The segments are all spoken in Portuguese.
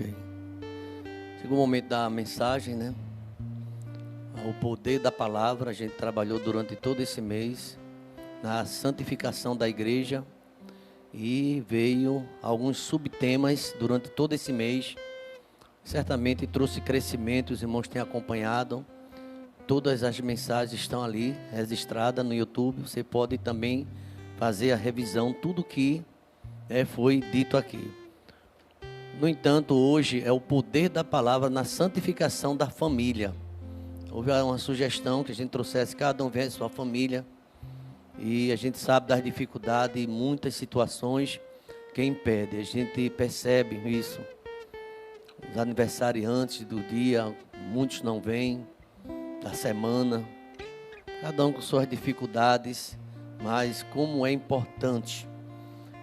Ok. Chegou o momento da mensagem, né? O poder da palavra. A gente trabalhou durante todo esse mês na santificação da igreja e veio alguns subtemas durante todo esse mês. Certamente trouxe crescimento, os irmãos têm acompanhado. Todas as mensagens estão ali registradas no YouTube. Você pode também fazer a revisão, tudo que foi dito aqui. No entanto, hoje é o poder da palavra na santificação da família. Houve uma sugestão que a gente trouxesse, cada um viesse sua família. E a gente sabe das dificuldades e muitas situações que impedem. A gente percebe isso. Os aniversariantes do dia, muitos não vêm, da semana. Cada um com suas dificuldades, mas como é importante.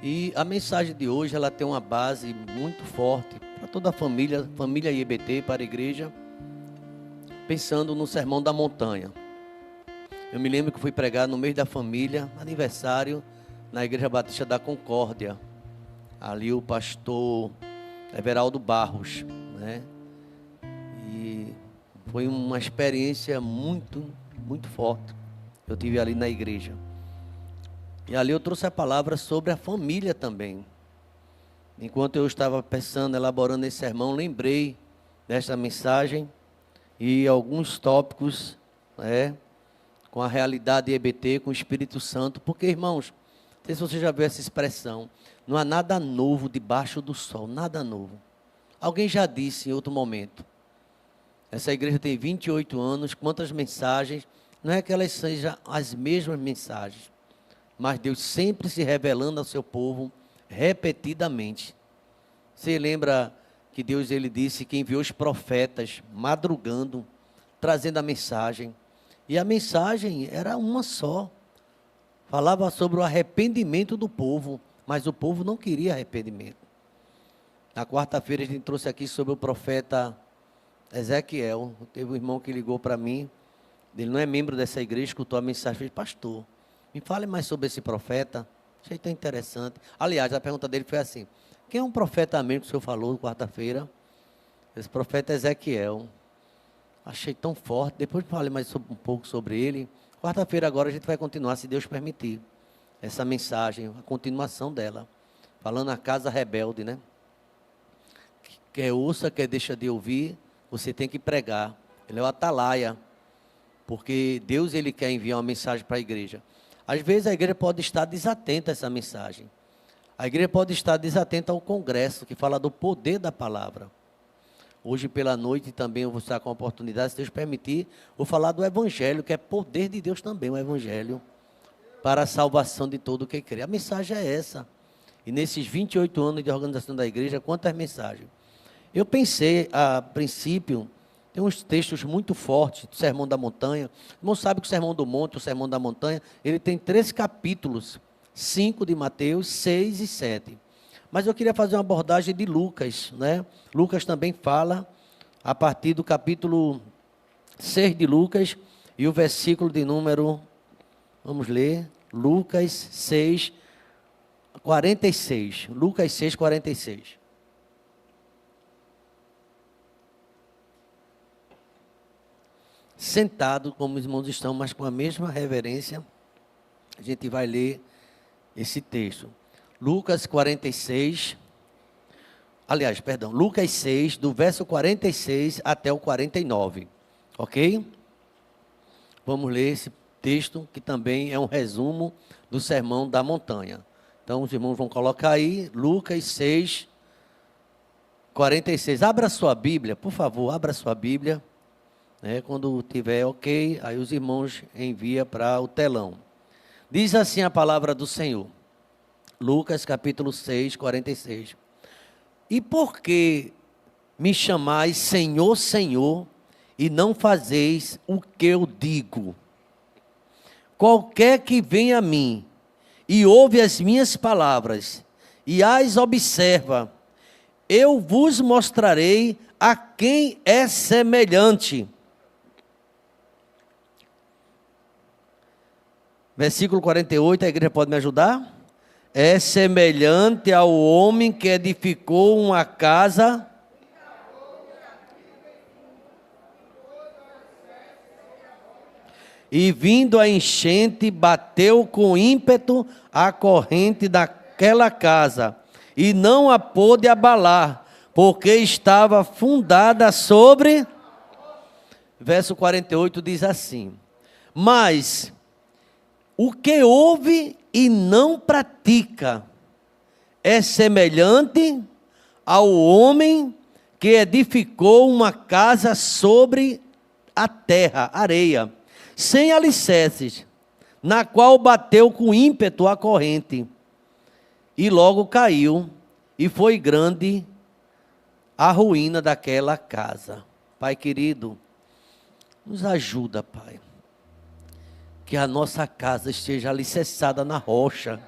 E a mensagem de hoje, ela tem uma base muito forte para toda a família, família IBT, para a igreja, pensando no Sermão da Montanha. Eu me lembro que fui pregar no mês da família, aniversário, na Igreja Batista da Concórdia. Ali o pastor Everaldo Barros, né? E foi uma experiência muito forte. Eu tive ali na igreja. E ali eu trouxe a palavra sobre a família também. Enquanto eu estava pensando, elaborando esse sermão, lembrei desta mensagem e alguns tópicos, com a realidade EBT, com o Espírito Santo. Porque, irmãos, não sei se você já viu essa expressão, não há nada novo debaixo do sol, nada novo. Alguém já disse em outro momento, essa igreja tem 28 anos, quantas mensagens, não é que elas sejam as mesmas mensagens, mas Deus sempre se revelando ao seu povo repetidamente. Você lembra que Deus, ele disse que enviou os profetas madrugando, trazendo a mensagem. E a mensagem era uma só. Falava sobre o arrependimento do povo, mas o povo não queria arrependimento. Na quarta-feira a gente trouxe aqui sobre o profeta Ezequiel. Teve um irmão que ligou para mim, ele não é membro dessa igreja, escutou a mensagem, fez: pastor, me fale mais sobre esse profeta. Achei tão interessante. Aliás, a pergunta dele foi assim: quem é um profeta mesmo que o senhor falou quarta-feira? Esse profeta Ezequiel. Achei tão forte. Depois falei mais um pouco sobre ele. Quarta-feira agora a gente vai continuar, se Deus permitir, essa mensagem, a continuação dela. Falando a casa rebelde, né? Quer ouça, quer deixa de ouvir, você tem que pregar. Ele é o atalaia. Porque Deus, ele quer enviar uma mensagem para a igreja. Às vezes a igreja pode estar desatenta a essa mensagem. A igreja pode estar desatenta ao congresso, que fala do poder da palavra. Hoje pela noite também eu vou estar com a oportunidade, se Deus permitir, vou falar do evangelho, que é poder de Deus também, o evangelho, para a salvação de todo o que crê. A mensagem é essa. E nesses 28 anos de organização da igreja, quantas mensagens? Eu pensei, a princípio, tem uns textos muito fortes do Sermão da Montanha. O irmão sabe que o Sermão do Monte, o Sermão da Montanha, ele tem 3 capítulos, 5 de Mateus, 6 e 7. Mas eu queria fazer uma abordagem de Lucas, né? Lucas também fala, a partir do capítulo 6 de Lucas, e o versículo de número, vamos ler, Lucas 6, 46. Lucas 6, 46. Sentado, como os irmãos estão, mas com a mesma reverência, a gente vai ler esse texto. Lucas 46, Lucas 6, do verso 46 até o 49, ok? Vamos ler esse texto, que também é um resumo do Sermão da Montanha. Então, os irmãos vão colocar aí, Lucas 6, 46. Abra sua Bíblia, por favor, abra sua Bíblia. Quando tiver ok, aí os irmãos enviam para o telão. Diz assim a palavra do Senhor. Lucas capítulo 6, 46. E por que me chamais Senhor, Senhor, e não fazeis o que eu digo? Qualquer que venha a mim e ouve as minhas palavras e as observa, eu vos mostrarei a quem é semelhante. Versículo 48, a igreja pode me ajudar? É semelhante ao homem que edificou uma casa E vindo a enchente, bateu com ímpeto a corrente daquela casa, e não a pôde abalar, porque estava fundada sobre... Verso 48 diz assim: mas o que ouve e não pratica é semelhante ao homem que edificou uma casa sobre a terra, areia, sem alicerces, na qual bateu com ímpeto a corrente, e logo caiu, e foi grande a ruína daquela casa. Pai querido, nos ajuda, Pai, que a nossa casa esteja alicerçada na rocha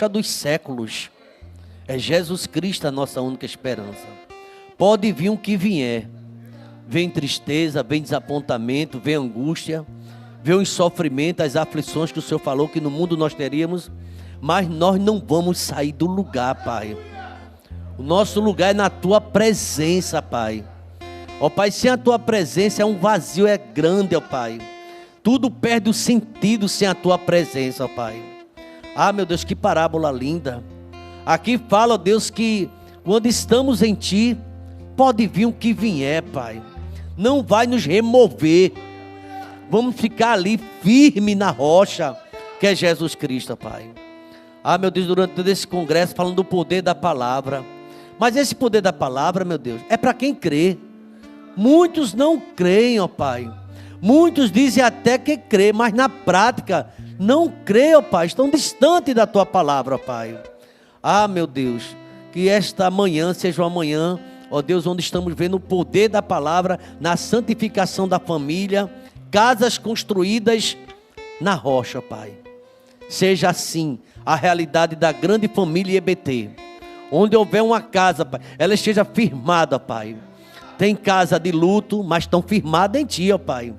dos séculos. É Jesus Cristo a nossa única esperança. Pode vir o que vier, vem tristeza, vem desapontamento, vem angústia, vem os sofrimentos, as aflições que o Senhor falou que no mundo nós teríamos, mas nós não vamos sair do lugar, Pai. O nosso lugar é na Tua presença, Pai. Ó Pai, sem a Tua presença é um vazio, é grande, ó Pai. Tudo perde o sentido sem a Tua presença, ó Pai. Ah, meu Deus, que parábola linda. Aqui fala, ó Deus, que quando estamos em Ti, pode vir o que vier, Pai. Não vai nos remover. Vamos ficar ali firme na rocha, que é Jesus Cristo, Pai. Ah, meu Deus, durante todo esse congresso, falando do poder da palavra. Mas esse poder da palavra, meu Deus, é para quem crê. Muitos não creem, ó Pai. Muitos dizem até que crê, mas na prática não crê, ó Pai. Estão distantes da Tua palavra, ó Pai. Ah, meu Deus, que esta manhã seja uma manhã, ó Deus, onde estamos vendo o poder da palavra na santificação da família, casas construídas na rocha, Pai. Seja assim a realidade da grande família EBT. Onde houver uma casa, Pai, ela esteja firmada, Pai. Tem casa de luto, mas estão firmadas em Ti, ó Pai.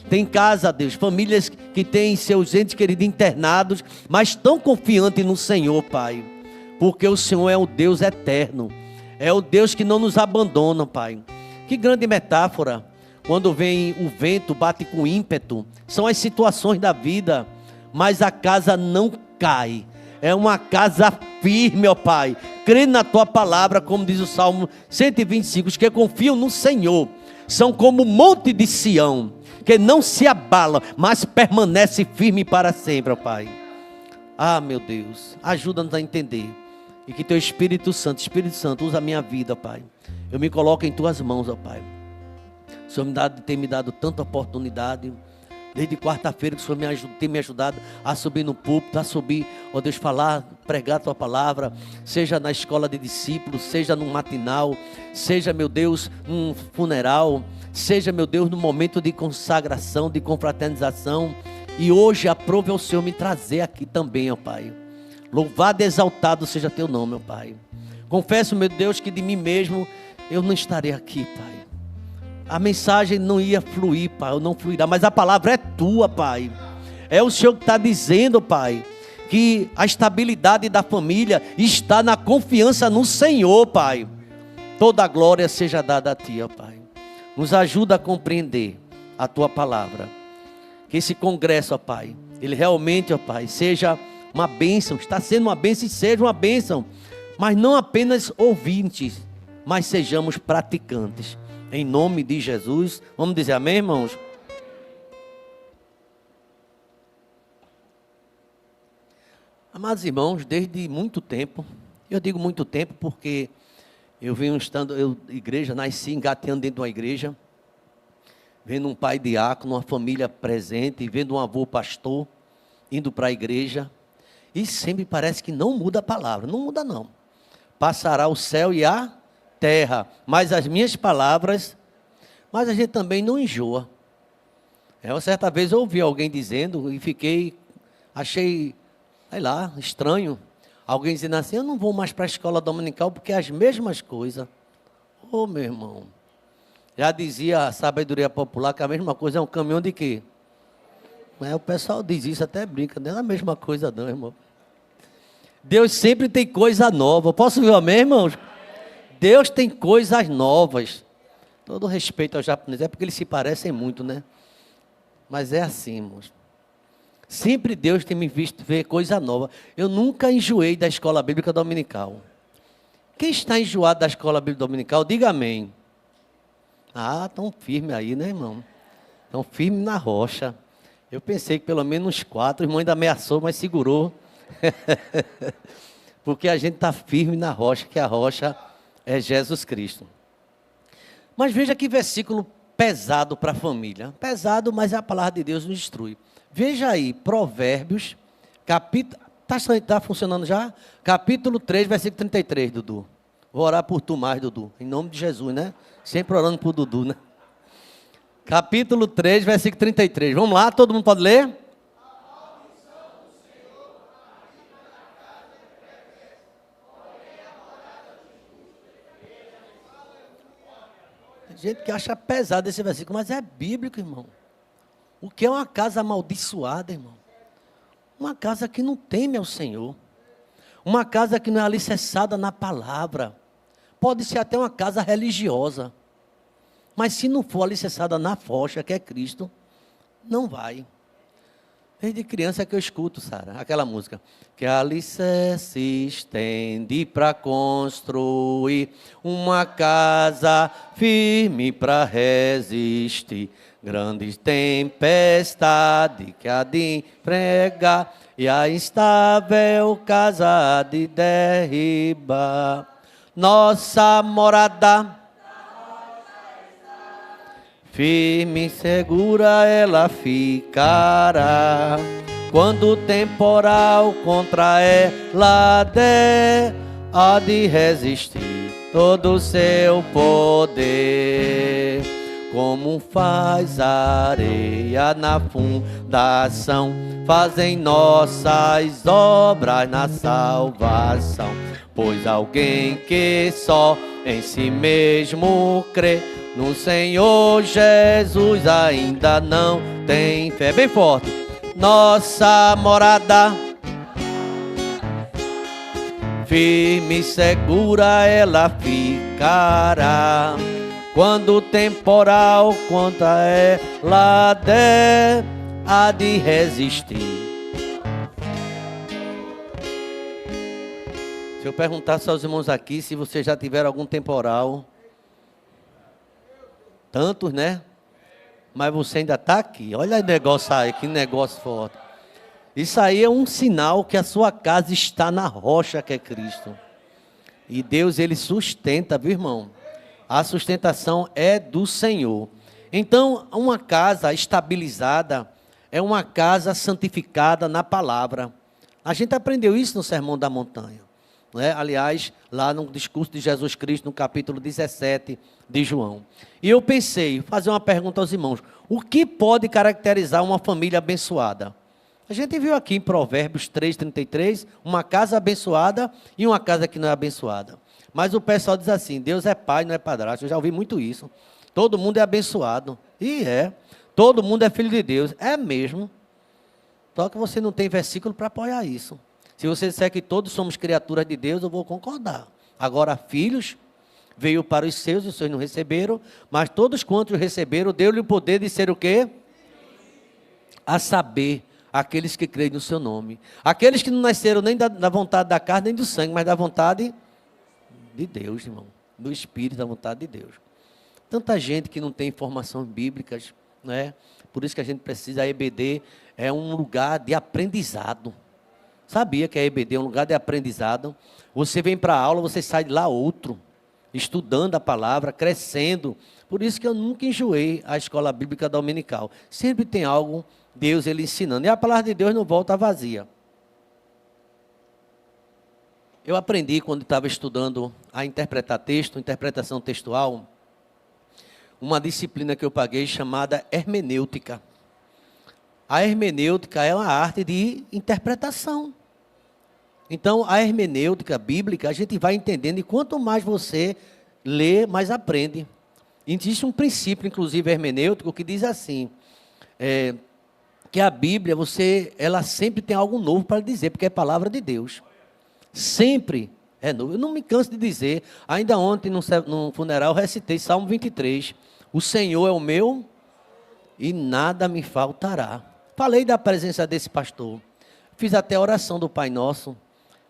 Tem casa, Deus, famílias que têm seus entes queridos internados, mas estão confiantes no Senhor, Pai. Porque o Senhor é o Deus eterno. É o Deus que não nos abandona, Pai. Que grande metáfora. Quando vem o vento, bate com ímpeto. São as situações da vida, mas a casa não cai. É uma casa firme, ó Pai. Crê na Tua palavra, como diz o Salmo 125. Os que confiam no Senhor são como o monte de Sião, que não se abala, mas permanece firme para sempre, ó Pai. Ah, meu Deus, ajuda-nos a entender. E que Teu Espírito Santo, usa a minha vida, Pai. Eu me coloco em Tuas mãos, ó Pai. O Senhor tem me dado tanta oportunidade. Desde quarta-feira que o Senhor tem me ajudado a subir no púlpito, a subir, ó Deus, falar, pregar a Tua palavra, seja na escola de discípulos, seja no matinal, seja, meu Deus, num funeral, seja, meu Deus, no momento de consagração, de confraternização. E hoje aprove ao Senhor me trazer aqui também, ó Pai. Louvado e exaltado seja Teu nome, ó Pai. Confesso, meu Deus, que de mim mesmo eu não estarei aqui, Pai. A mensagem não ia fluir, Pai, ou não fluirá, mas a palavra é Tua, Pai. É o Senhor que está dizendo, Pai, que a estabilidade da família está na confiança no Senhor, Pai. Toda a glória seja dada a Ti, ó Pai. Nos ajuda a compreender a Tua palavra. Que esse congresso, ó Pai, ele realmente, ó Pai, seja uma bênção. Está sendo uma bênção e seja uma bênção. Mas não apenas ouvintes, mas sejamos praticantes. Em nome de Jesus. Vamos dizer amém, irmãos? Amados irmãos, desde muito tempo, eu digo muito tempo porque eu venho estando, igreja, nasci engateando dentro de uma igreja, vendo um pai diácono, uma família presente, vendo um avô pastor, indo para a igreja, e sempre parece que não muda a palavra, não muda não. Passará o céu e a terra, mas as minhas palavras, mas a gente também não enjoa. Uma certa vez eu ouvi alguém dizendo e achei, sei lá, estranho, alguém dizendo assim, eu não vou mais para a escola dominical porque é as mesmas coisas. Ô meu irmão, já dizia a sabedoria popular que a mesma coisa é um caminhão de quê? O pessoal diz isso, até brinca, não é a mesma coisa não, irmão. Deus sempre tem coisa nova. Posso ouvir amém, irmãos? Deus tem coisas novas. Todo respeito ao japonês, é porque eles se parecem muito, né? Mas é assim, irmãos. Sempre Deus tem me visto ver coisa nova. Eu nunca enjoei da escola bíblica dominical. Quem está enjoado da escola bíblica dominical, diga amém. Ah, tão firme aí, né, irmão? Tão firme na rocha. Eu pensei que pelo menos uns 4, o irmão ainda ameaçou, mas segurou. Porque a gente está firme na rocha, que a rocha é Jesus Cristo. Mas veja que versículo pesado para a família. Pesado, mas a palavra de Deus nos instrui. Veja aí, Provérbios, capítulo... Está funcionando já? Capítulo 3, versículo 33, Dudu. Vou orar por tu mais, Dudu. Em nome de Jesus, né? Sempre orando por Dudu, né? Capítulo 3, versículo 33. Vamos lá, todo mundo pode ler? Tem gente que acha pesado esse versículo, mas é bíblico, irmão. O que é uma casa amaldiçoada, irmão? Uma casa que não teme ao Senhor. Uma casa que não é alicerçada na palavra. Pode ser até uma casa religiosa. Mas se não for alicerçada na rocha, que é Cristo, não vai. Desde criança que eu escuto, Sara, aquela música. Que alicerce estende para construir uma casa firme para resistir. Grandes tempestades que há de pregar e a instável casa de derribar. Nossa morada, firme e segura ela ficará. Quando o temporal contra ela der, há de resistir todo o seu poder. Como faz a areia na fundação, fazem nossas obras na salvação. Pois alguém que só em si mesmo crê, no Senhor Jesus ainda não tem fé. Bem forte. Nossa morada, firme e segura ela ficará. Quando o temporal contra ela der, há de resistir. Se eu perguntasse aos irmãos aqui se vocês já tiveram algum temporal, tantos, né? Mas você ainda está aqui. Olha o negócio aí, que negócio forte. Isso aí é um sinal que a sua casa está na rocha que é Cristo. E Deus, Ele sustenta, viu, irmão? A sustentação é do Senhor. Então, uma casa estabilizada é uma casa santificada na palavra. A gente aprendeu isso no Sermão da Montanha. Né? Aliás, lá no discurso de Jesus Cristo, no capítulo 17 de João. E eu pensei, fazer uma pergunta aos irmãos. O que pode caracterizar uma família abençoada? A gente viu aqui em Provérbios 3:33, uma casa abençoada e uma casa que não é abençoada. Mas o pessoal diz assim, Deus é pai, não é padrasto. Eu já ouvi muito isso. Todo mundo é abençoado. E é. Todo mundo é filho de Deus. É mesmo. Só que você não tem versículo para apoiar isso. Se você disser que todos somos criaturas de Deus, eu vou concordar. Agora, filhos, veio para os seus não receberam. Mas todos quantos receberam, deu-lhe o poder de ser o quê? A saber, aqueles que creem no seu nome. Aqueles que não nasceram nem da vontade da carne, nem do sangue, mas da vontade de Deus, irmão. Do Espírito, da vontade de Deus. Tanta gente que não tem informações bíblicas, né? Por isso que a gente precisa, a EBD é um lugar de aprendizado. Sabia que a EBD é um lugar de aprendizado? Você vem para a aula, você sai de lá outro, estudando a palavra, crescendo. Por isso que eu nunca enjoei a escola bíblica dominical. Sempre tem algo, Deus ele ensinando. E a palavra de Deus não volta vazia. Eu aprendi quando estava estudando a interpretar texto, interpretação textual, uma disciplina que eu paguei chamada hermenêutica. A hermenêutica é uma arte de interpretação. Então, a hermenêutica bíblica, a gente vai entendendo, e quanto mais você lê, mais aprende. Existe um princípio, inclusive, hermenêutico, que diz assim, que a Bíblia, ela sempre tem algo novo para dizer, porque é palavra de Deus. Sempre é novo. Eu não me canso de dizer, ainda ontem, no funeral, eu recitei Salmo 23. O Senhor é o meu e nada me faltará. Falei da presença desse pastor. Fiz até a oração do Pai Nosso,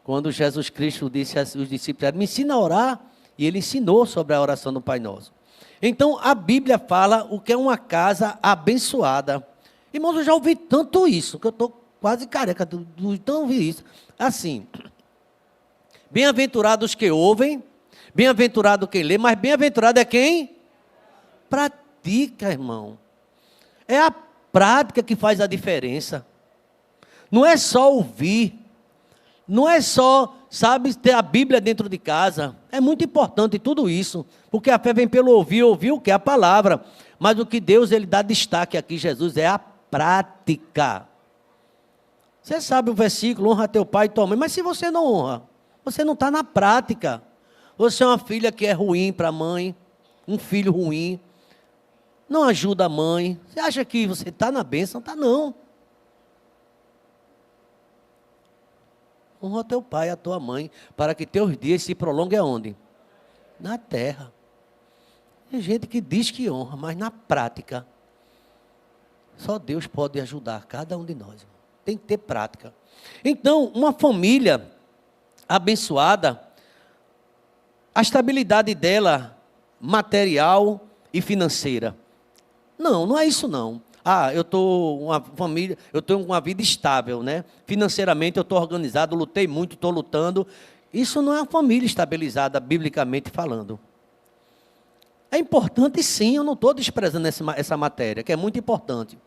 quando Jesus Cristo disse aos discípulos, me ensina a orar, e ele ensinou sobre a oração do Pai Nosso. Então, a Bíblia fala o que é uma casa abençoada. Irmãos, eu já ouvi tanto isso, que eu estou quase careca de tão ouvir isso. Assim, bem-aventurados que ouvem, bem-aventurado quem lê, mas bem-aventurado é quem pratica, irmão. É a prática que faz a diferença. Não é só ouvir, não é só, sabe, ter a Bíblia dentro de casa. É muito importante tudo isso, porque a fé vem pelo ouvir o que é a palavra. Mas o que Deus ele dá destaque aqui, Jesus, é a prática. Você sabe o versículo, honra teu pai e tua mãe, mas se você não honra, você não está na prática. Você é uma filha que é ruim para a mãe, um filho ruim, não ajuda a mãe. Você acha que você está na bênção? Está não. Honra teu pai e a tua mãe, para que teus dias se prolonguem aonde? Na terra. Tem gente que diz que honra, mas na prática, só Deus pode ajudar cada um de nós. Tem que ter prática. Então, uma família abençoada, a estabilidade dela, material e financeira. Não é isso não. Eu estou uma família, eu tenho uma vida estável, né? Financeiramente eu estou organizado, lutei muito, estou lutando. Isso não é uma família estabilizada, biblicamente falando. É importante sim, eu não estou desprezando essa matéria, que é muito importante.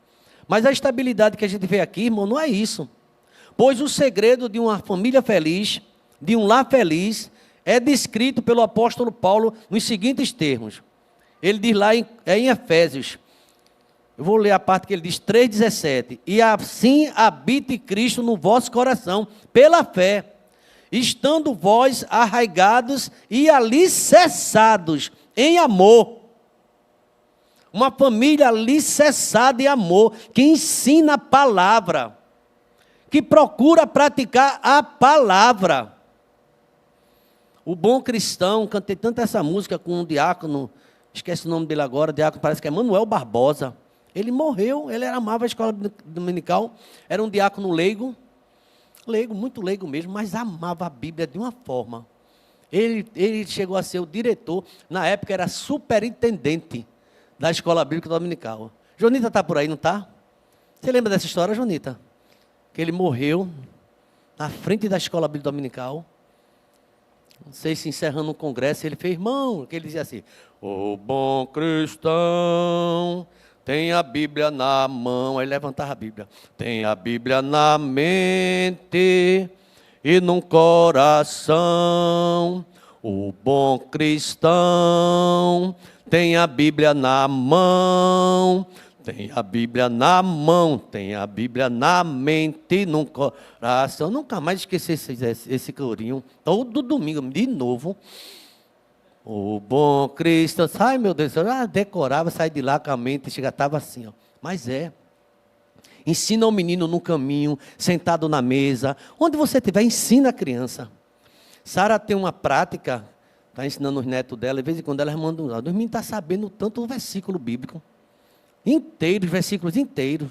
Mas a estabilidade que a gente vê aqui, irmão, não é isso. Pois o segredo de uma família feliz, de um lar feliz, é descrito pelo apóstolo Paulo nos seguintes termos. Ele diz lá em Efésios, eu vou ler a parte que ele diz, 3,17. E assim habite Cristo no vosso coração, pela fé, estando vós arraigados e alicerçados em amor. Uma família alicerçada em amor, que ensina a palavra, que procura praticar a palavra. O bom cristão, cantei tanto essa música com um diácono, esquece o nome dele agora, diácono parece que é Manuel Barbosa. Ele morreu, ele amava a escola dominical, era um diácono leigo, muito leigo mesmo, mas amava a Bíblia de uma forma. Ele chegou a ser o diretor, na época era superintendente da escola bíblica dominical. Jonita está por aí, não está? Você lembra dessa história, Jonita? Que ele morreu na frente da escola bíblica dominical. Não sei se encerrando um congresso, ele fez, irmão, que ele dizia assim, o bom cristão tem a Bíblia na mão, aí levantava a Bíblia, tem a Bíblia na mente e no coração, o bom cristão tem a Bíblia na mão, tem a Bíblia na mão, tem a Bíblia na mente e no coração. Nunca mais esqueci esse corinho, todo domingo, de novo. O bom Cristo, ai meu Deus, eu já decorava, saí de lá com a mente, estava assim, ó. Mas ensina o menino no caminho, sentado na mesa, onde você estiver, ensina a criança. Sara tem uma prática, está ensinando os netos dela, de vez em quando elas mandam, os meninos estão sabendo tanto o versículo bíblico, inteiros, versículos inteiros.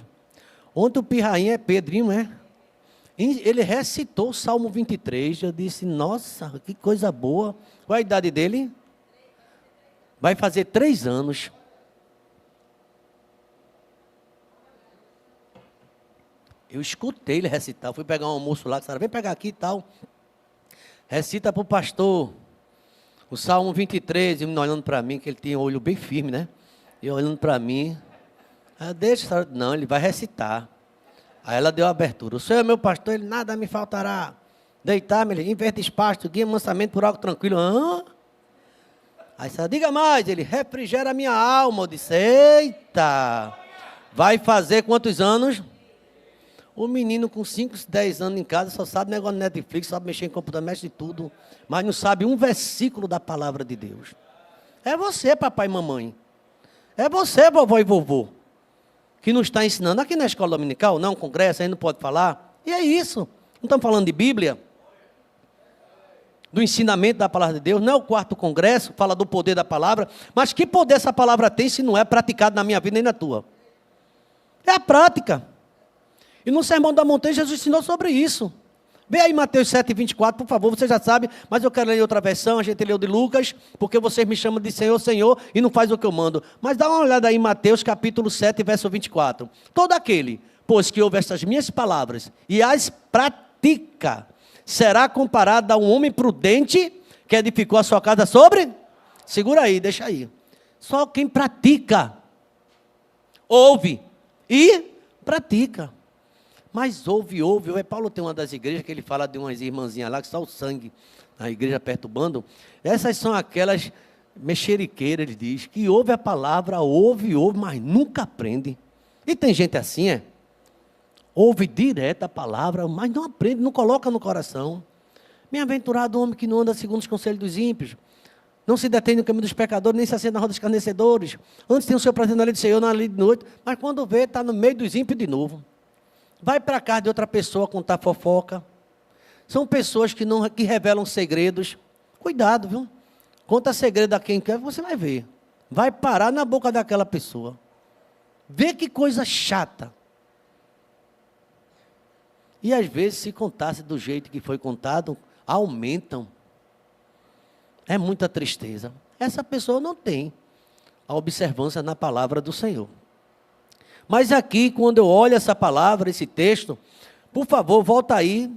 Ontem o pirrainha é Pedrinho, ele recitou o Salmo 23, eu disse, nossa, que coisa boa. Qual a idade dele? Vai fazer 3 anos. Eu escutei ele recitar, fui pegar um almoço lá, vem pegar aqui e tal. Recita para o pastor o Salmo 23, e olhando para mim, que ele tinha o olho bem firme, né? E olhando para mim, deixa, não, ele vai recitar. Aí ela deu a abertura, o Senhor é meu pastor, ele nada me faltará. Deitar-me, em vez de espaço, guia mansamento por algo tranquilo. Aí você diga mais, ele refrigera a minha alma. Eu disse, eita, vai fazer quantos anos? O menino com 5, 10 anos em casa só sabe negócio de Netflix, sabe mexer em computador, mexe de tudo, mas não sabe um versículo da palavra de Deus. É você, papai e mamãe. É você, vovó e vovô, que nos está ensinando. Aqui na escola dominical, não, congresso, aí não pode falar. E é isso. Não estamos falando de Bíblia, do ensinamento da palavra de Deus, não é o 4º congresso, fala do poder da palavra, mas que poder essa palavra tem se não é praticado na minha vida nem na tua? É a prática. E no Sermão da Montanha, Jesus ensinou sobre isso. Vê aí Mateus 7:24, por favor, você já sabe, mas eu quero ler outra versão, a gente leu de Lucas, porque vocês me chamam de Senhor, Senhor, e não faz o que eu mando. Mas dá uma olhada aí em Mateus capítulo 7, verso 24. Todo aquele, pois que ouve estas minhas palavras e as pratica, será comparado a um homem prudente que edificou a sua casa sobre? Segura aí, deixa aí. Só quem pratica, ouve e pratica. Mas ouve. Paulo tem uma das igrejas que ele fala de umas irmãzinhas lá que só o sangue na igreja perturbando. Essas são aquelas mexeriqueiras, ele diz, que ouve a palavra, ouve, mas nunca aprende. E tem gente assim, ouve direto a palavra, mas não aprende, não coloca no coração. Bem-aventurado o homem que não anda segundo os conselhos dos ímpios, não se detém no caminho dos pecadores, nem se assenta na roda dos escarnecedores. Antes tem o seu prazer na lei do Senhor, na lei de noite, mas quando vê, está no meio dos ímpios de novo. Vai para a casa de outra pessoa contar fofoca. São pessoas que revelam segredos. Cuidado, viu? Conta segredo a quem quer, você vai ver. Vai parar na boca daquela pessoa. Vê que coisa chata. E às vezes, se contasse do jeito que foi contado, aumentam. É muita tristeza. Essa pessoa não tem a observância na palavra do Senhor. Mas aqui, quando eu olho essa palavra, esse texto, por favor, volta aí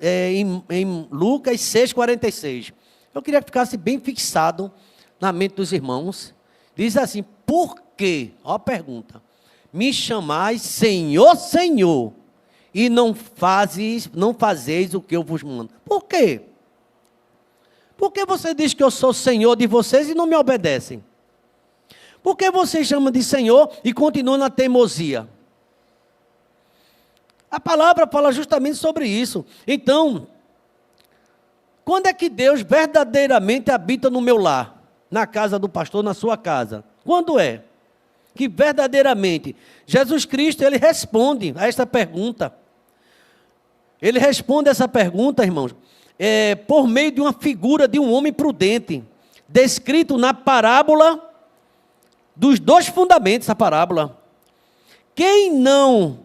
em Lucas 6,46. Eu queria que ficasse bem fixado na mente dos irmãos. Diz assim, por quê? Olha a pergunta. Me chamais Senhor, Senhor, e não fazeis o que eu vos mando. Por quê? Por que você diz que eu sou Senhor de vocês e não me obedecem? Por que vocês chamam de Senhor e continuam na teimosia? A palavra fala justamente sobre isso. Então, quando é que Deus verdadeiramente habita no meu lar? Na casa do pastor, na sua casa? Quando é? Que verdadeiramente, Jesus Cristo, ele responde a esta pergunta. Ele responde essa pergunta, irmãos, por meio de uma figura de um homem prudente, descrito na parábola dos dois fundamentos, a parábola. Quem não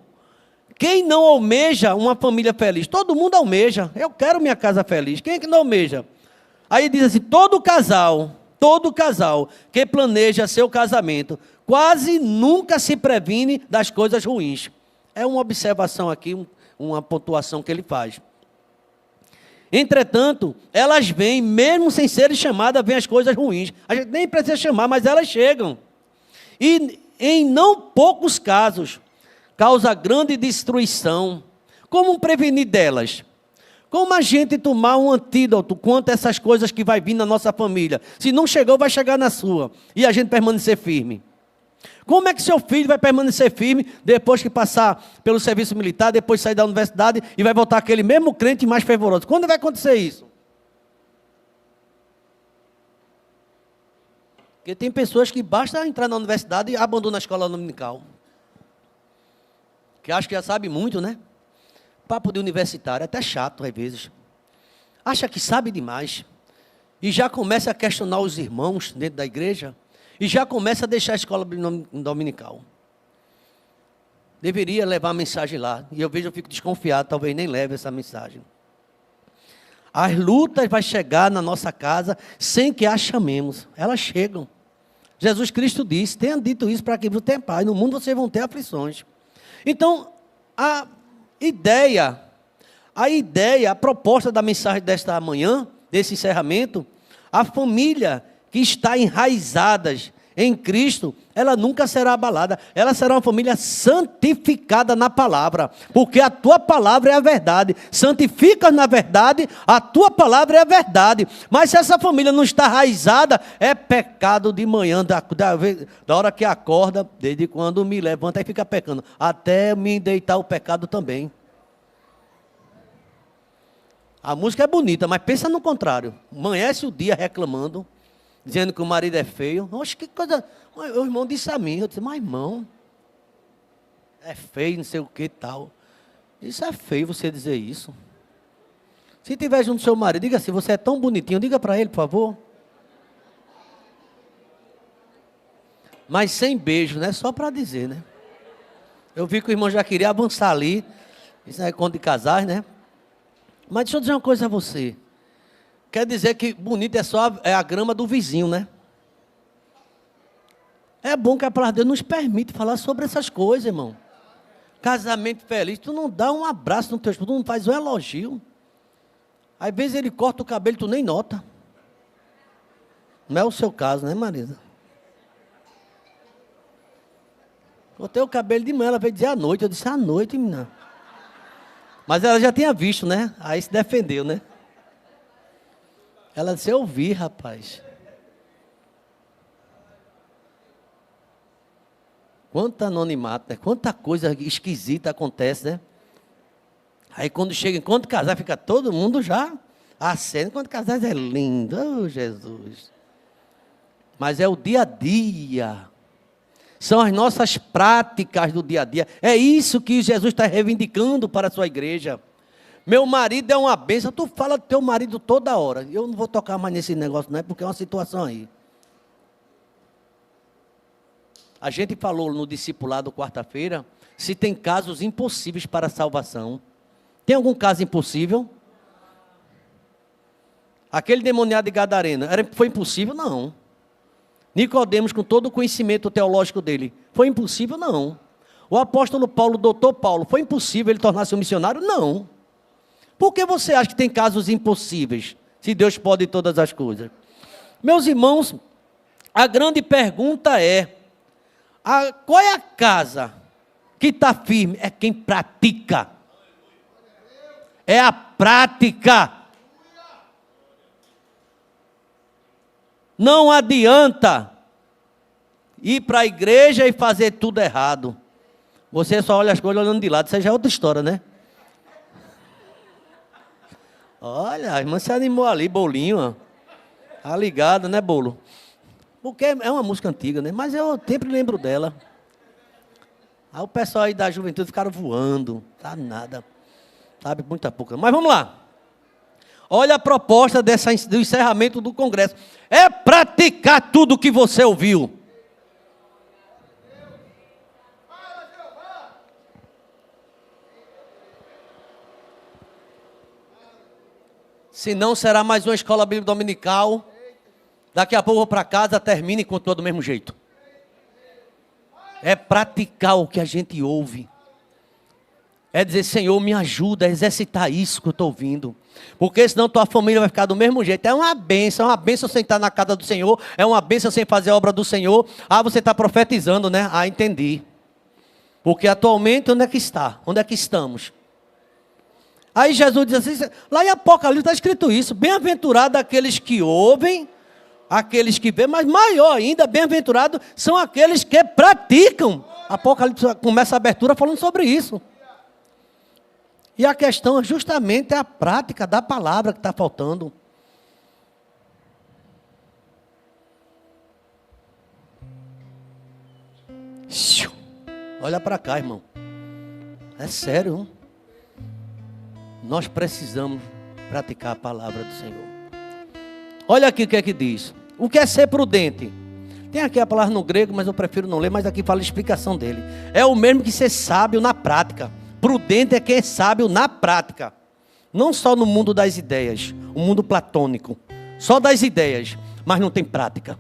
almeja uma família feliz? Todo mundo almeja. Eu quero minha casa feliz. Quem é que não almeja? Aí diz assim, todo casal que planeja seu casamento, quase nunca se previne das coisas ruins. É uma observação aqui, uma pontuação que ele faz. Entretanto, elas vêm, mesmo sem serem chamadas, vêm as coisas ruins. A gente nem precisa chamar, mas elas chegam. E em não poucos casos, causa grande destruição. Como prevenir delas? Como a gente tomar um antídoto contra essas coisas que vai vir na nossa família? Se não chegou, vai chegar na sua. E a gente permanecer firme. Como é que seu filho vai permanecer firme depois que passar pelo serviço militar, depois sair da universidade e vai voltar aquele mesmo crente mais fervoroso? Quando vai acontecer isso? Porque tem pessoas que basta entrar na universidade e abandonam a escola dominical. Que acha que já sabe muito, né? Papo de universitário, é até chato às vezes. Acha que sabe demais. E já começa a questionar os irmãos dentro da igreja. E já começa a deixar a escola dominical. Deveria levar a mensagem lá. E eu fico desconfiado, talvez nem leve essa mensagem. As lutas vão chegar na nossa casa sem que as chamemos. Elas chegam. Jesus Cristo disse, tenha dito isso para que você tenha paz. No mundo vocês vão ter aflições. Então, a proposta da mensagem desta manhã, desse encerramento, a família que está enraizadas em Cristo, ela nunca será abalada. Ela será uma família santificada na palavra, porque a tua palavra é a verdade. Santifica na verdade, a tua palavra é a verdade. Mas se essa família não está enraizada, é pecado de manhã, da hora que acorda, desde quando me levanta e fica pecando, até me deitar o pecado também. A música é bonita, mas pensa no contrário. Amanhece o dia reclamando, dizendo que o marido é feio. Oxe, que coisa. O irmão disse a mim, eu disse, mas irmão, é feio, não sei o que tal. Isso é feio você dizer isso. Se tiver junto do seu marido, diga assim, você é tão bonitinho, diga para ele, por favor. Mas sem beijo, né? Só para dizer, né? Eu vi que o irmão já queria avançar ali. Isso é conto de casais, né? Mas deixa eu dizer uma coisa a você. Quer dizer que bonito é só a grama do vizinho, né? É bom que a palavra de Deus nos permite falar sobre essas coisas, irmão. Casamento feliz, tu não dá um abraço no teu esposo, tu não faz um elogio. Às vezes ele corta o cabelo e tu nem nota. Não é o seu caso, né, Marisa? Cortei o cabelo de manhã, ela veio dizer à noite. Eu disse, à noite, menina. Mas ela já tinha visto, né? Aí se defendeu, né? Ela disse, eu vi, rapaz. Quanto anonimato, né? Quanta coisa esquisita acontece, né? Aí quando chega, enquanto casar, fica todo mundo já acende. Enquanto casar é lindo, oh Jesus. Mas é o dia a dia. São as nossas práticas do dia a dia. É isso que Jesus está reivindicando para a sua igreja. Meu marido é uma bênção. Tu fala do teu marido toda hora. Eu não vou tocar mais nesse negócio, não é? Porque é uma situação aí. A gente falou no discipulado quarta-feira, se tem casos impossíveis para a salvação. Tem algum caso impossível? Aquele demoniado de Gadareno, foi impossível? Não. Nicodemos, com todo o conhecimento teológico dele, foi impossível? Não. O apóstolo Paulo, o doutor Paulo, foi impossível ele tornar-se um missionário? Não. Por que você acha que tem casos impossíveis, se Deus pode todas as coisas? Meus irmãos, a grande pergunta é, qual é a casa que está firme? É quem pratica. É a prática. Não adianta ir para a igreja e fazer tudo errado. Você só olha as coisas olhando de lado. Isso já é outra história, né? Olha, a irmã se animou ali, bolinho. Ó. Tá ligado, né, bolo? Porque é uma música antiga, né? Mas eu sempre lembro dela. Aí o pessoal aí da juventude ficaram voando. Tá nada. Sabe, muita pouca. Mas vamos lá. Olha a proposta do encerramento do congresso. É praticar tudo o que você ouviu. Se não, será mais uma escola bíblica dominical. Daqui a pouco eu vou para casa, termine com todo do mesmo jeito. É praticar o que a gente ouve. É dizer, Senhor, me ajuda a exercitar isso que eu estou ouvindo. Porque senão tua família vai ficar do mesmo jeito. É uma bênção sentar na casa do Senhor. É uma bênção sem fazer a obra do Senhor. Ah, você está profetizando, né? Ah, entendi. Porque atualmente, onde é que está? Onde é que estamos? Aí Jesus diz assim, lá em Apocalipse está escrito isso. Bem-aventurado aqueles que ouvem, aqueles que veem, mas maior ainda, bem-aventurado são aqueles que praticam. Apocalipse começa a abertura falando sobre isso. E a questão é justamente a prática da palavra que está faltando. Olha para cá, irmão. É sério. Hein? Nós precisamos praticar a palavra do Senhor. Olha aqui o que é que diz. O que é ser prudente? Tem aqui a palavra no grego, mas eu prefiro não ler, mas aqui fala a explicação dele. É o mesmo que ser sábio na prática. Prudente é quem é sábio na prática. Não só no mundo das ideias, o mundo platônico. Só das ideias, mas não tem prática.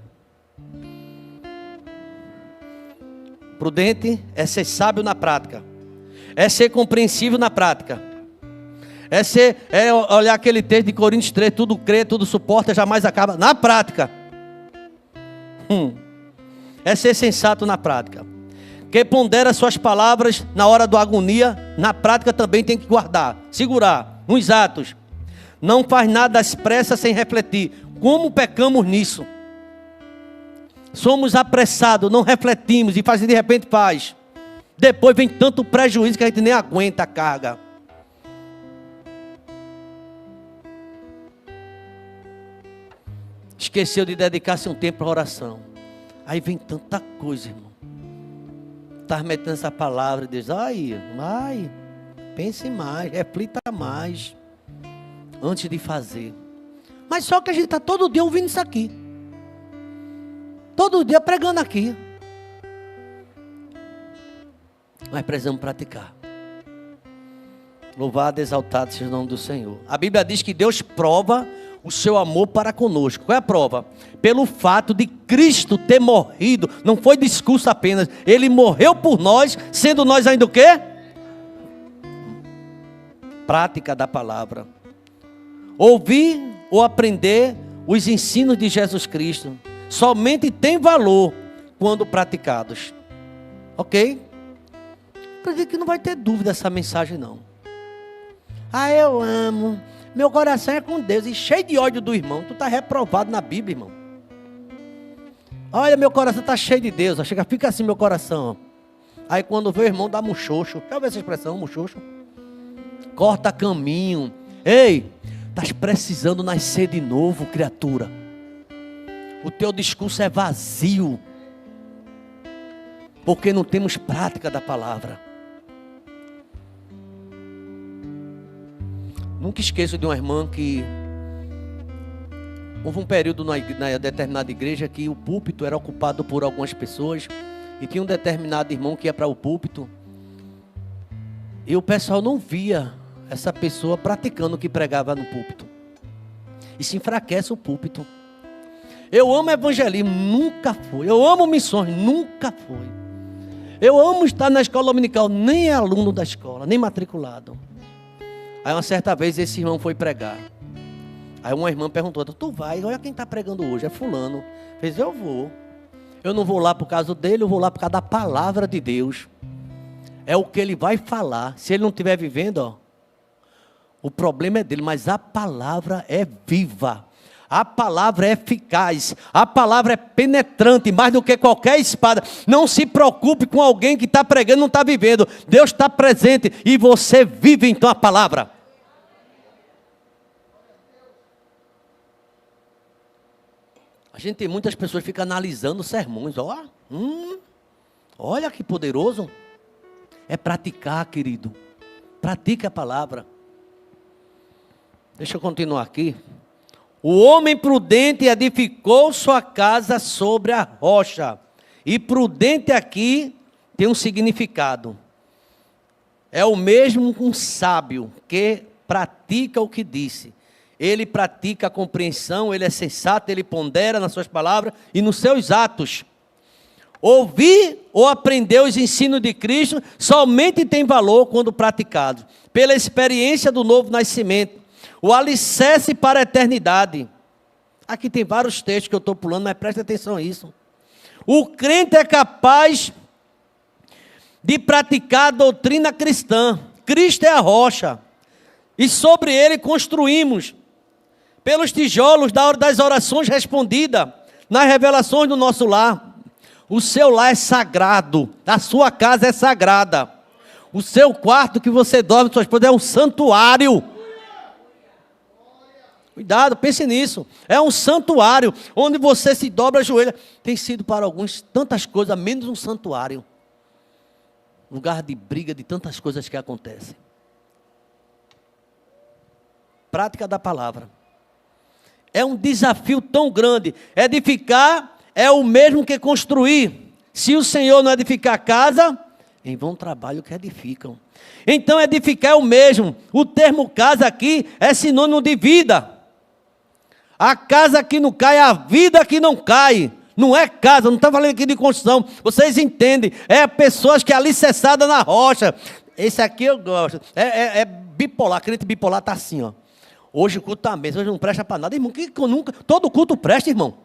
Prudente é ser sábio na prática. É ser compreensível na prática. É olhar aquele texto de Coríntios 3, tudo crê, tudo suporta, jamais acaba. Na prática. É ser sensato na prática. Quem pondera suas palavras na hora da agonia, na prática também tem que guardar, segurar, nos atos. Não faz nada às pressas sem refletir. Como pecamos nisso? Somos apressados, não refletimos e de repente faz. Depois vem tanto prejuízo que a gente nem aguenta a carga. Esqueceu de dedicar-se um tempo para oração. Aí vem tanta coisa, irmão. Está metendo essa palavra e diz, pense mais, reflita mais, antes de fazer. Mas só que a gente está todo dia ouvindo isso aqui. Todo dia pregando aqui. Mas precisamos praticar. Louvado e exaltado seja o nome do Senhor. A Bíblia diz que Deus prova o seu amor para conosco. Qual é a prova? Pelo fato de Cristo ter morrido. Não foi discurso apenas. Ele morreu por nós, sendo nós ainda o quê? Prática da palavra. Ouvir ou aprender os ensinos de Jesus Cristo somente tem valor quando praticados. Ok? Acredito que não vai ter dúvida essa mensagem não. Eu amo. Meu coração é com Deus e cheio de ódio do irmão. Tu está reprovado na Bíblia, irmão. Olha, meu coração está cheio de Deus. Chega, fica assim meu coração. Aí quando vê o irmão, dá muxoxo. Quer ver essa expressão, muxoxo? Corta caminho. Ei, estás precisando nascer de novo, criatura. O teu discurso é vazio. Porque não temos prática da palavra. Nunca esqueço de uma irmã que... Houve um período na determinada igreja que o púlpito era ocupado por algumas pessoas. E tinha um determinado irmão que ia para o púlpito. E o pessoal não via essa pessoa praticando o que pregava no púlpito. E se enfraquece o púlpito. Eu amo evangelismo, nunca foi. Eu amo missões, nunca foi. Eu amo estar na escola dominical, nem é aluno da escola, nem matriculado. Aí uma certa vez esse irmão foi pregar. Aí uma irmã perguntou, tu vai? Olha quem está pregando hoje, é fulano. Fez, eu vou. Eu não vou lá por causa dele, eu vou lá por causa da palavra de Deus. É o que ele vai falar. Se ele não estiver vivendo, ó, o problema é dele, mas a palavra é viva. A palavra é eficaz, a palavra é penetrante, mais do que qualquer espada. Não se preocupe com alguém que está pregando e não está vivendo. Deus está presente e você vive então a palavra. A gente tem muitas pessoas que ficam analisando sermões. Olha que poderoso. É praticar, querido. Pratique a palavra. Deixa eu continuar aqui. O homem prudente edificou sua casa sobre a rocha. E prudente aqui tem um significado. É o mesmo um sábio que pratica o que disse. Ele pratica a compreensão, ele é sensato, ele pondera nas suas palavras e nos seus atos. Ouvir ou aprender os ensinos de Cristo somente tem valor quando praticado. Pela experiência do novo nascimento. O alicerce para a eternidade. Aqui tem vários textos que eu estou pulando, mas preste atenção a isso. O crente é capaz de praticar a doutrina cristã. Cristo é a rocha. E sobre ele construímos. Pelos tijolos das orações respondidas. Nas revelações do nosso lar. O seu lar é sagrado. A sua casa é sagrada. O seu quarto que você dorme, sua esposa, é um santuário. Cuidado, pense nisso. É um santuário onde você se dobra a joelha. Tem sido para alguns tantas coisas, menos um santuário. Lugar de briga de tantas coisas que acontecem. Prática da palavra. É um desafio tão grande. Edificar é o mesmo que construir. Se o Senhor não edificar a casa, em vão trabalho que edificam. Então edificar é o mesmo. O termo casa aqui é sinônimo de vida. A casa que não cai, a vida que não cai. Não é casa, não está falando aqui de construção. Vocês entendem, é pessoas que é alicerçada na rocha. Esse aqui eu gosto. É bipolar, crente bipolar está assim, ó. Hoje o culto está mesmo, hoje não presta para nada. Irmão, que nunca, todo culto presta, irmão.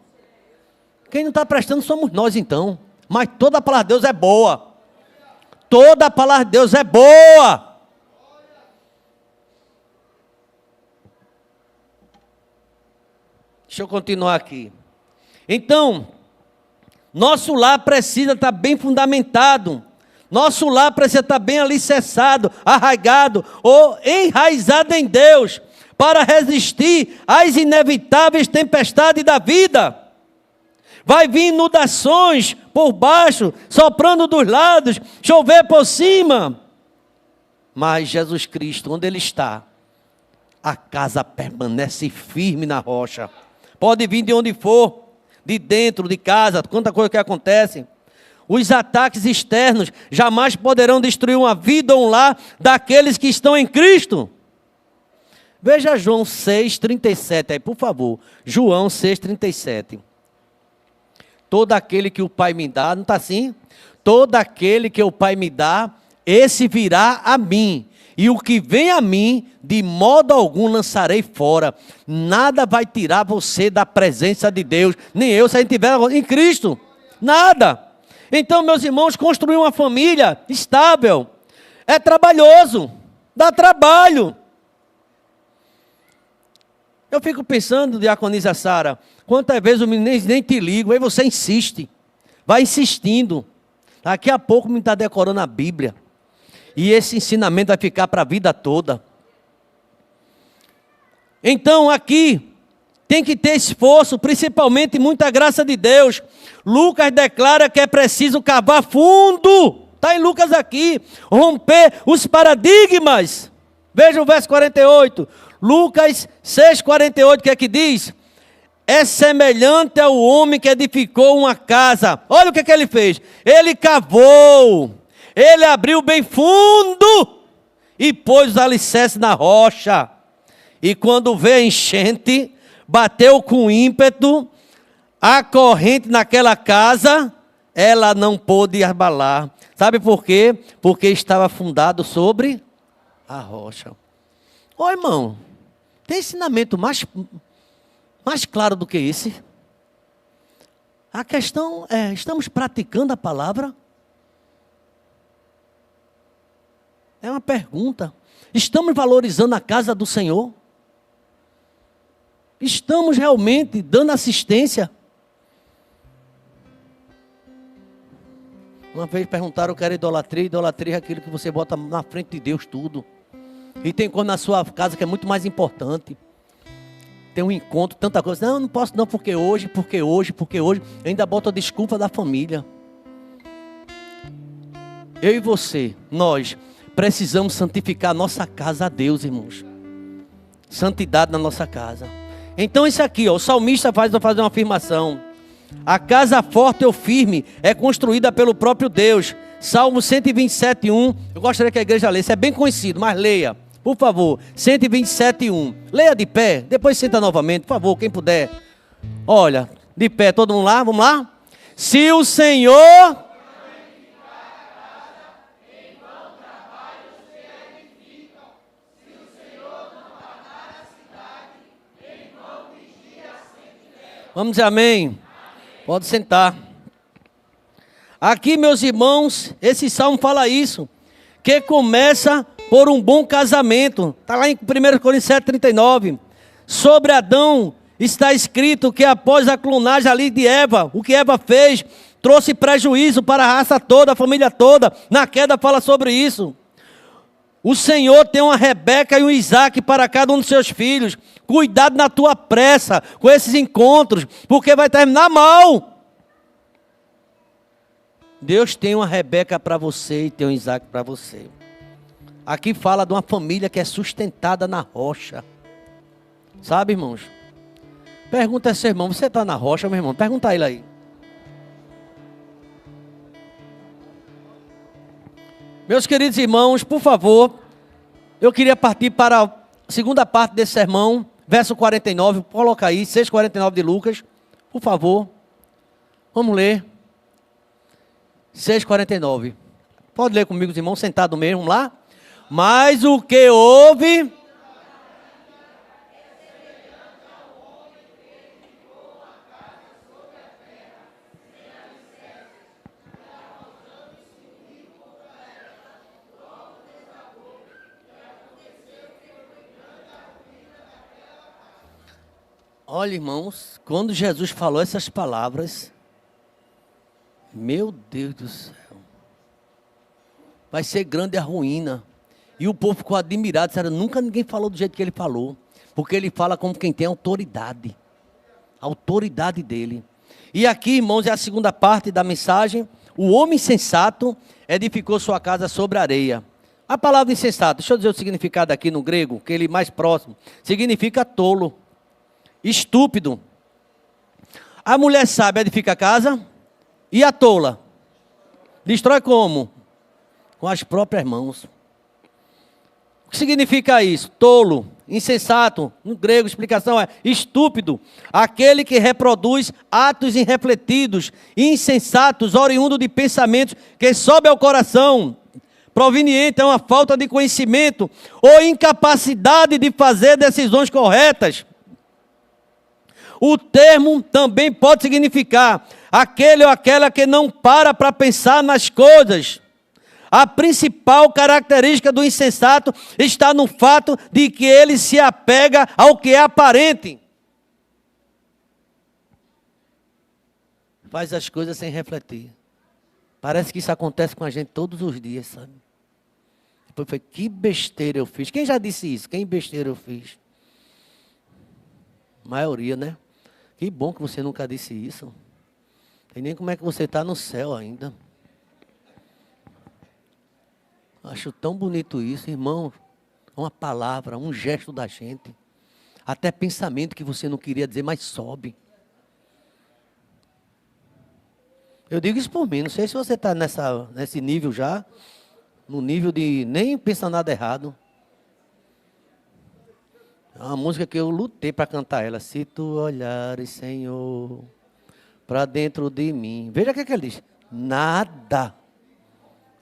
Quem não está prestando somos nós então. Mas toda a palavra de Deus é boa. Toda a palavra de Deus é boa. Deixa eu continuar aqui. Então, nosso lar precisa estar bem fundamentado. Nosso lar precisa estar bem alicerçado, arraigado ou enraizado em Deus, para resistir às inevitáveis tempestades da vida. Vai vir inundações por baixo, soprando dos lados, chover por cima. Mas Jesus Cristo, onde Ele está, a casa permanece firme na rocha. Pode vir de onde for, de dentro, de casa, quanta coisa que acontece. Os ataques externos jamais poderão destruir uma vida ou um lar daqueles que estão em Cristo. Veja João 6,37 aí, por favor. João 6,37. Todo aquele que o Pai me dá, não está assim? Todo aquele que o Pai me dá, esse virá a mim. E o que vem a mim, de modo algum lançarei fora. Nada vai tirar você da presença de Deus. Nem eu, se a gente estiver em Cristo. Nada. Então, meus irmãos, construir uma família estável é trabalhoso. Dá trabalho. Eu fico pensando, diaconisa Sara, quantas vezes o menino nem te liga, aí você insiste. Vai insistindo. Daqui a pouco me está decorando a Bíblia. E esse ensinamento vai ficar para a vida toda. Então aqui tem que ter esforço, principalmente muita graça de Deus. Lucas declara que é preciso cavar fundo. Está em Lucas aqui. Romper os paradigmas. Veja o verso 48. Lucas 6,48, o que é que diz? É semelhante ao homem que edificou uma casa. Olha o que é que ele fez. Ele cavou. Ele abriu bem fundo e pôs os alicerces na rocha. E quando veio a enchente, bateu com ímpeto, a corrente naquela casa, ela não pôde abalar. Sabe por quê? Porque estava fundado sobre a rocha. Ô irmão, tem ensinamento mais claro do que esse? A questão é, estamos praticando a palavra? É uma pergunta. Estamos valorizando a casa do Senhor? Estamos realmente dando assistência? Uma vez perguntaram o que era idolatria. Idolatria é aquilo que você bota na frente de Deus tudo. E tem coisa na sua casa que é muito mais importante. Tem um encontro, tanta coisa. Não, não posso não, porque hoje. Ainda bota a desculpa da família. Eu e você, nós precisamos santificar a nossa casa a Deus, irmãos. Santidade na nossa casa. Então isso aqui, ó, o salmista vai fazer uma afirmação. A casa forte ou firme é construída pelo próprio Deus. Salmo 127:1. Eu gostaria que a igreja lesse, é bem conhecido, mas leia, por favor. 127:1. Leia de pé, depois senta novamente, por favor, quem puder. Olha, de pé, todo mundo lá, vamos lá? Se o Senhor... Vamos dizer amém? Pode sentar. Aqui, meus irmãos, esse salmo fala isso. Que começa por um bom casamento. Está lá em 1 Coríntios 7:39. Sobre Adão está escrito que após a clonagem ali de Eva, o que Eva fez, trouxe prejuízo para a raça toda, a família toda. Na queda fala sobre isso. O Senhor tem uma Rebeca e um Isaac para cada um dos seus filhos. Cuidado na tua pressa com esses encontros, porque vai terminar mal. Deus tem uma Rebeca para você e tem um Isaac para você. Aqui fala de uma família que é sustentada na rocha. Sabe, irmãos? Pergunta a seu irmão, você está na rocha, meu irmão? Pergunta a ele aí. Meus queridos irmãos, por favor, eu queria partir para a segunda parte desse sermão, verso 49, coloca aí, 6:49 de Lucas, por favor. Vamos ler. 6:49. Pode ler comigo, os irmãos, sentado mesmo, vamos lá? Mas o que houve... Olha, irmãos, quando Jesus falou essas palavras, meu Deus do céu, vai ser grande a ruína. E o povo ficou admirado, disseram, nunca ninguém falou do jeito que ele falou, porque ele fala como quem tem autoridade, a autoridade dele. E aqui, irmãos, é a segunda parte da mensagem. O homem sensato edificou sua casa sobre a areia. A palavra insensato, deixa eu dizer o significado aqui no grego, que ele mais próximo, significa tolo. Estúpido. A mulher sábia edifica a casa e a tola Destrói como? Com as próprias mãos. O que significa isso? Tolo, insensato, no grego a explicação é estúpido, aquele que reproduz atos irrefletidos, insensatos, oriundos de pensamentos que sobem ao coração, proveniente é uma falta de conhecimento ou incapacidade de fazer decisões corretas. O termo também pode significar aquele ou aquela que não para pensar nas coisas. A principal característica do insensato está no fato de que ele se apega ao que é aparente. Faz as coisas sem refletir. Parece que isso acontece com a gente todos os dias, sabe? Depois foi, que besteira eu fiz. Quem já disse isso? Quem besteira eu fiz? Maioria, né? Que bom que você nunca disse isso. Tem nem como é que você está no céu ainda. Acho tão bonito isso, irmão. Uma palavra, um gesto da gente. Até pensamento que você não queria dizer, mas sobe. Eu digo isso por mim. Não sei se você está nesse nível já. No nível de nem pensar nada errado. É uma música que eu lutei para cantar ela. Se tu olhares, Senhor, para dentro de mim. Veja o que ele diz. Nada.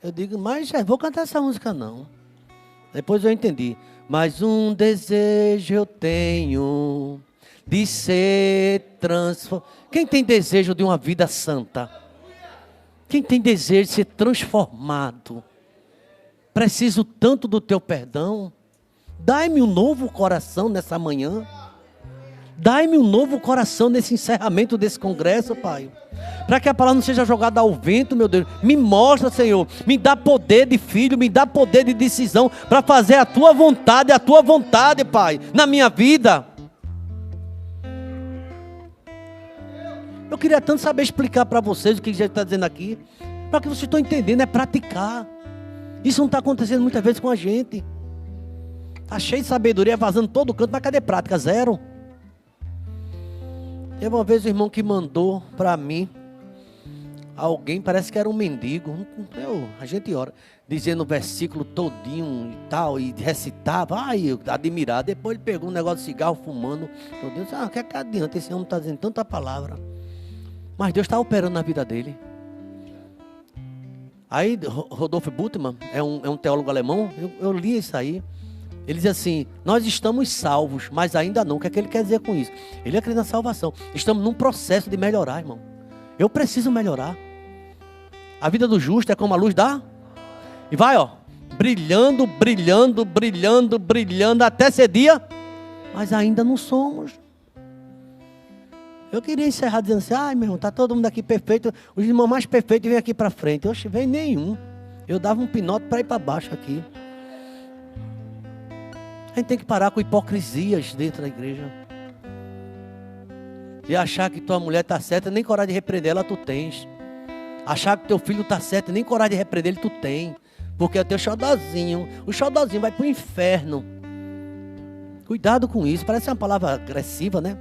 Eu digo, mas já vou cantar essa música não. Depois eu entendi. Mas um desejo eu tenho de ser transformado. Quem tem desejo de uma vida santa? Quem tem desejo de ser transformado? Preciso tanto do teu perdão. Dai-me um novo coração nessa manhã. Dai-me um novo coração nesse encerramento desse congresso, Pai. Para que a palavra não seja jogada ao vento, meu Deus. Me mostra, Senhor. Me dá poder de filho, me dá poder de decisão para fazer a tua vontade, Pai, na minha vida. Eu queria tanto saber explicar para vocês o que já está dizendo aqui. Para que vocês estão entendendo, é praticar. Isso não está acontecendo muitas vezes com a gente. Está cheio de sabedoria, vazando todo canto, mas cadê prática? Zero. Teve uma vez um irmão que mandou para mim, alguém, parece que era um mendigo, a gente ora, dizendo o versículo todinho e tal, e recitava, eu admirado. Depois ele pegou um negócio de cigarro, fumando. Meu Deus, o que é que adianta? Esse homem está dizendo tanta palavra. Mas Deus está operando na vida dele. Aí, Rodolfo Bultmann, é um teólogo alemão, eu li isso aí. Ele diz assim, nós estamos salvos, mas ainda não. O que é que ele quer dizer com isso? Ele acredita na salvação. Estamos num processo de melhorar, irmão. Eu preciso melhorar. A vida do justo é como a luz da... E vai, brilhando, brilhando, brilhando, brilhando, até ser dia. Mas ainda não somos. Eu queria encerrar dizendo assim, meu irmão, está todo mundo aqui perfeito. Os irmãos mais perfeitos vêm aqui para frente. Oxe, vem nenhum. Eu dava um pinote para ir para baixo aqui. A gente tem que parar com hipocrisias dentro da igreja. E achar que tua mulher está certa, nem coragem de repreender ela tu tens. Achar que teu filho está certo, nem coragem de repreender ele tu tem. Porque é o teu xodozinho. O xodozinho vai para o inferno. Cuidado com isso. Parece uma palavra agressiva, né?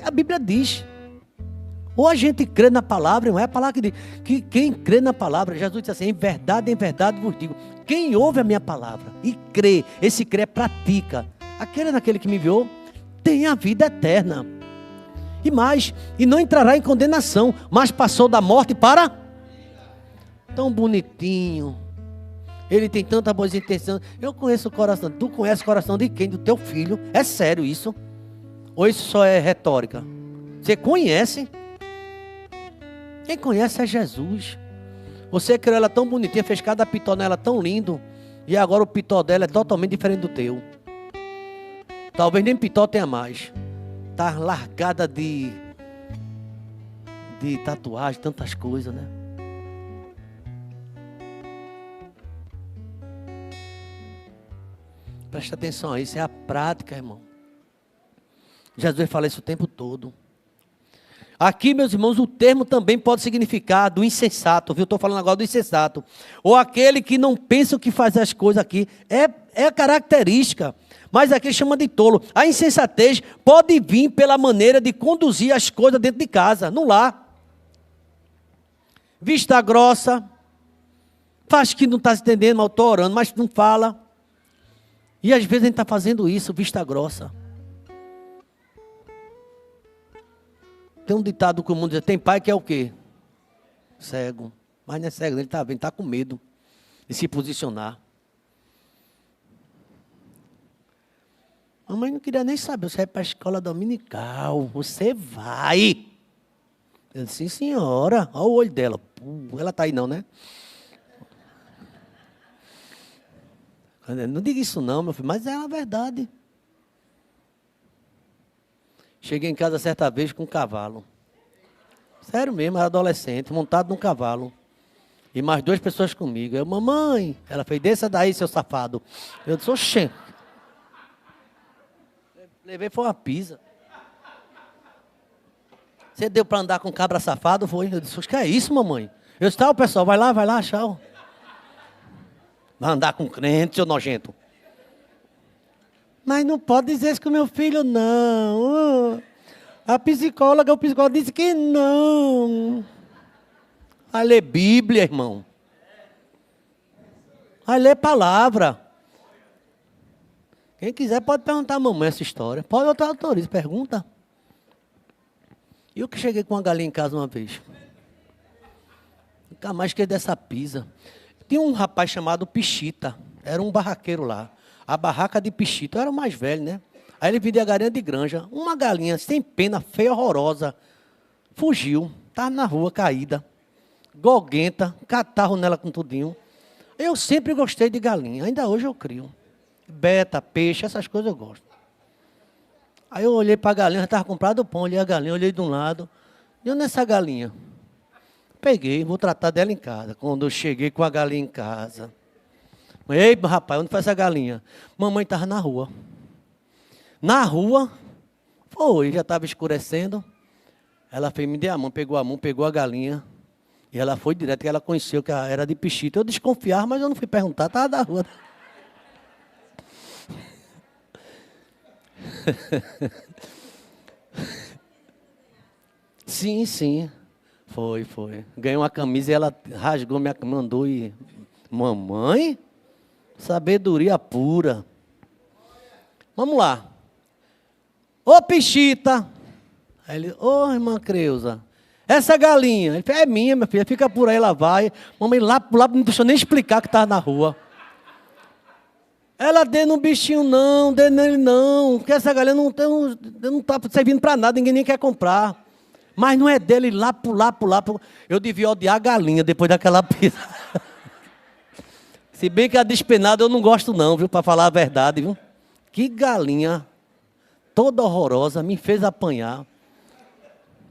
A Bíblia diz. Ou a gente crê na palavra, não é a palavra que diz. Que quem crê na palavra, Jesus disse assim, em verdade vos digo. Quem ouve a minha palavra e crê, esse crê pratica. Aquele naquele que me enviou, tem a vida eterna. E mais, e não entrará em condenação, mas passou da morte para... Tão bonitinho. Ele tem tanta boa intenção. Eu conheço o coração. Tu conheces o coração de quem? Do teu filho. É sério isso? Ou isso só é retórica? Você conhece? Quem conhece é Jesus. Você criou ela tão bonitinha, fez cada pitó nela tão lindo. E agora o pitó dela é totalmente diferente do teu. Talvez nem pitó tenha mais. Está largada de tatuagem, tantas coisas, né? Presta atenção a isso, é a prática, irmão. Jesus fala isso o tempo todo. Aqui, meus irmãos, o termo também pode significar do insensato, viu? Estou falando agora do insensato. Ou aquele que não pensa o que fazer as coisas aqui. É característica, mas aqui chama de tolo. A insensatez pode vir pela maneira de conduzir as coisas dentro de casa, no lar. vista grossa, faz que não está se entendendo, mas eu estou orando, mas não fala. E às vezes a gente está fazendo isso, vista grossa. Tem um ditado que o mundo diz, tem pai que é o quê? Cego. Mas não é cego, ele está vendo, está com medo de se posicionar. Mamãe não queria nem saber, você vai para a escola dominical, você vai. Eu disse, sim senhora, olha o olho dela. Ela está aí não, né? Não diga isso não, meu filho, mas é a verdade. Cheguei em casa certa vez com um cavalo. Sério mesmo, era adolescente, montado num cavalo. E mais 2 pessoas comigo. Eu, mamãe, ela fez, desça daí, seu safado. Eu disse, oxê. Levei foi uma pisa. Você deu para andar com cabra safado? Foi. Eu disse, o que é isso, mamãe? Eu disse, tá, o pessoal, vai lá, tchau. Vai andar com crente, seu nojento. Mas não pode dizer isso com meu filho, não. O psicólogo disse que não. Vai ler Bíblia, irmão. Vai ler palavra. Quem quiser pode perguntar à mamãe essa história. Pode outro autoriza, pergunta. Eu que cheguei com uma galinha em casa uma vez. Nunca mais esqueci dessa pisa. Tinha um rapaz chamado Pichita. Era um barraqueiro lá. A barraca de Pichita. Eu era o mais velho, né? Aí ele vendia galinha de granja. Uma galinha sem pena, feia, horrorosa. Fugiu. Estava na rua, caída. Goguenta. Catarro nela com tudinho. Eu sempre gostei de galinha. Ainda hoje eu crio. Beta, peixe, essas coisas eu gosto. Aí eu olhei para a galinha, já estava comprado o pão, olhei a galinha, olhei de um lado. E onde é essa galinha? Peguei, vou tratar dela em casa. Quando eu cheguei com a galinha em casa. Ei, rapaz, onde foi essa galinha? Mamãe estava na rua. Na rua, foi, já estava escurecendo. Ela fez, me deu a mão, pegou a galinha. E ela foi direto, que ela conheceu que era de Pichita. Eu desconfiava, mas eu não fui perguntar, estava da rua. Sim. Foi. Ganhei uma camisa e ela rasgou minha camisa, mandou e... Mamãe? Sabedoria pura. Vamos lá. Ô Pichita. Aí ele, ô irmã Creuza. Essa galinha. Ele falou, é minha, minha filha, fica por aí, ela vai. Mamãe lá não deixou nem explicar que estava na rua. Ela dê no bichinho não, dê nele não, porque essa galinha não está servindo para nada, ninguém nem quer comprar. Mas não é dele lá, pular. Eu devia odiar a galinha depois daquela pisa. Se bem que a despenada eu não gosto não, viu, para falar a verdade, viu. Que galinha toda horrorosa, me fez apanhar.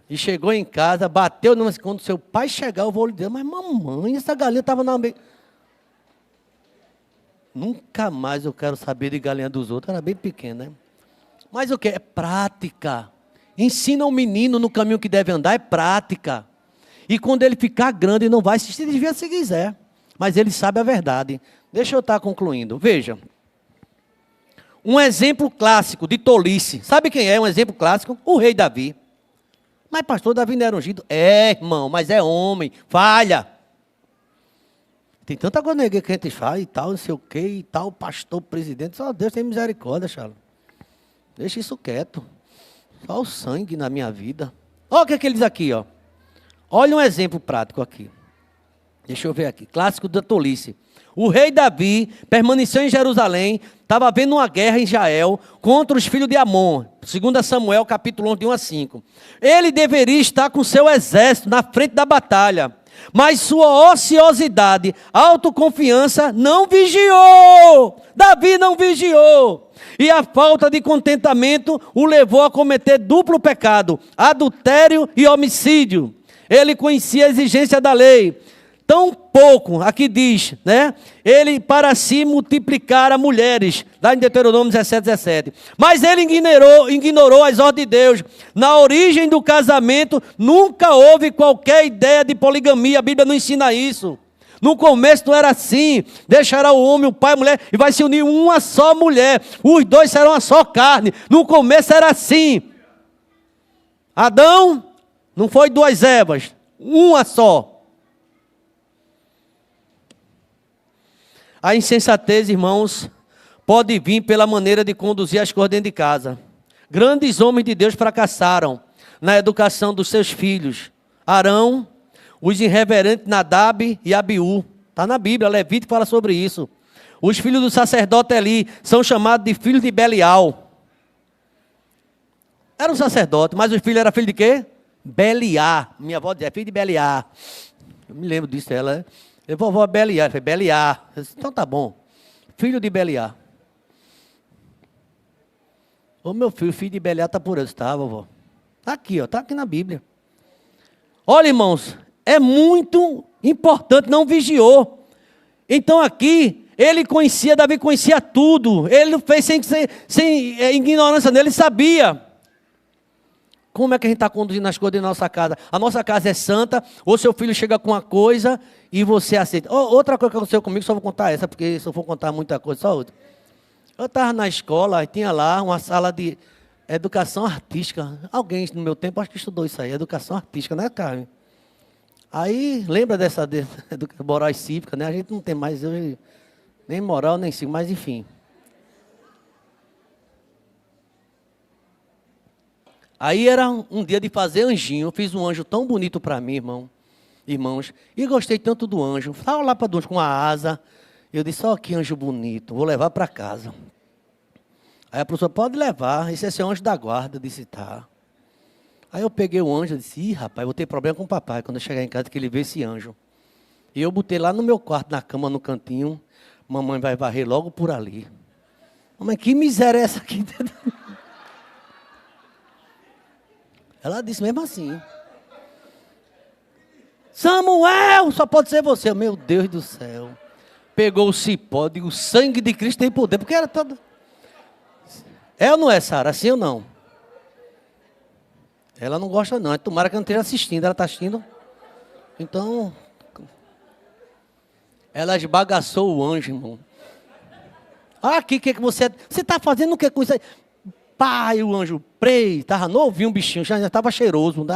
E chegou em casa, bateu, mas quando seu pai chegar eu vou lhe dizer, mas mamãe, essa galinha estava na... Nunca mais eu quero saber de galinha dos outros. Era bem pequena, né? Mas o que? É prática. Ensina o menino no caminho que deve andar, é prática. E quando ele ficar grande, não vai se desviar se quiser. Mas ele sabe a verdade. Deixa eu estar concluindo. Veja. Um exemplo clássico de tolice. Sabe quem é um exemplo clássico? O rei Davi. Mas pastor, Davi não era ungido? É, irmão, mas é homem. Falha. Tem tanta coisa que a gente fala e tal, não sei o quê, e tal, pastor, presidente. Só Deus tem misericórdia, Charles. Deixa isso quieto. Só o sangue na minha vida. Olha o que ele diz aqui, ó. Olha um exemplo prático aqui. Deixa eu ver aqui. Clássico da tolice. O rei Davi permaneceu em Jerusalém, estava havendo uma guerra em Israel contra os filhos de Amon. 2 Samuel, capítulo 11, de 1 a 5. Ele deveria estar com seu exército na frente da batalha. Mas sua ociosidade, autoconfiança não vigiou. Davi não vigiou. E a falta de contentamento o levou a cometer duplo pecado, adultério e homicídio. Ele conhecia a exigência da lei. Tão pouco, aqui diz, né? Ele para si multiplicara mulheres, lá em Deuteronômio 17. Mas ele ignorou as ordens de Deus. Na origem do casamento, nunca houve qualquer ideia de poligamia. A Bíblia não ensina isso. No começo não era assim. Deixará o homem, o pai e a mulher, e vai se unir uma só mulher. Os dois serão uma só carne. No começo era assim. Adão, não foi 2 Evas, uma só. A insensatez, irmãos, pode vir pela maneira de conduzir as coisas dentro de casa. Grandes homens de Deus fracassaram na educação dos seus filhos. Arão, os irreverentes Nadab e Abiú. Está na Bíblia, Levítico fala sobre isso. Os filhos do sacerdote Eli são chamados de filhos de Belial. Era um sacerdote, mas os filhos eram filhos de quê? Beliar. Minha avó dizia, filho de Beliar. Eu me lembro disso, ela. Vovó Beliar. Eu falei, Beliar. Eu disse, então tá bom. Filho de Beliar. Ô meu filho de Beliar está por aí. Tá, vovó? Está aqui, ó. Está aqui na Bíblia. Olha, irmãos, é muito importante, não vigiou. Então aqui, Davi conhecia tudo. Ele fez sem ignorância dele, ele sabia. Como é que a gente está conduzindo as coisas da nossa casa? A nossa casa é santa, ou seu filho chega com uma coisa e você aceita. Outra coisa que aconteceu comigo, só vou contar essa, porque se eu for contar muita coisa, só outra. Eu estava na escola e tinha lá uma sala de educação artística. Alguém no meu tempo acho que estudou isso aí, educação artística, né, Carmen? Aí, lembra dessa moral cívica, né? A gente não tem mais hoje nem moral, nem cívica, mas enfim. Aí era um dia de fazer anjinho. Eu fiz um anjo tão bonito para mim, irmãos. E gostei tanto do anjo. Estava lá para Deus com uma asa. Eu disse, ó, que anjo bonito. Vou levar para casa. Aí a professora, pode levar. Esse é seu anjo da guarda. Eu disse, tá. Aí eu peguei o anjo e disse, ih, rapaz, vou ter problema com o papai. Quando eu chegar em casa, que ele vê esse anjo. E eu botei lá no meu quarto, na cama, no cantinho. Mamãe vai varrer logo por ali. Mamãe, que miséria é essa aqui? Ela disse mesmo assim. Samuel, só pode ser você. Meu Deus do céu. Pegou o cipó, digo, o sangue de Cristo tem poder. Porque era todo... É ou não é, Sara? Assim ou não? Ela não gosta não. Tomara que ela não esteja assistindo. Ela está assistindo. Então... Ela esbagaçou o anjo, irmão. Aqui, o que você... Você está fazendo o que com isso aí? Pai, o anjo, estava novinho o bichinho, já estava cheiroso.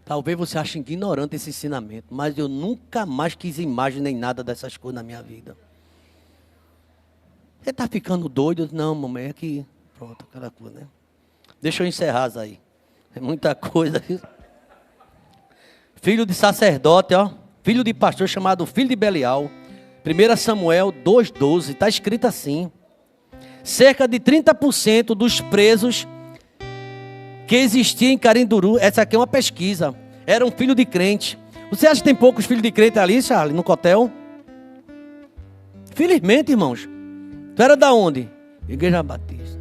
Talvez você ache ignorante esse ensinamento, mas eu nunca mais quis imagem nem nada dessas coisas na minha vida. Você está ficando doido? Não, mamãe, é que... Pronto, aquela coisa, né? Deixa eu encerrar aí. É muita coisa. Filho de sacerdote, ó. Filho de pastor chamado filho de Belial. 1 Samuel 2,12, está escrito assim. Cerca de 30% dos presos que existiam em Carinduru, essa aqui é uma pesquisa, eram filhos de crente. Você acha que tem poucos filhos de crente ali, Charles, no cotel? Felizmente, irmãos. Tu era da onde? Igreja Batista,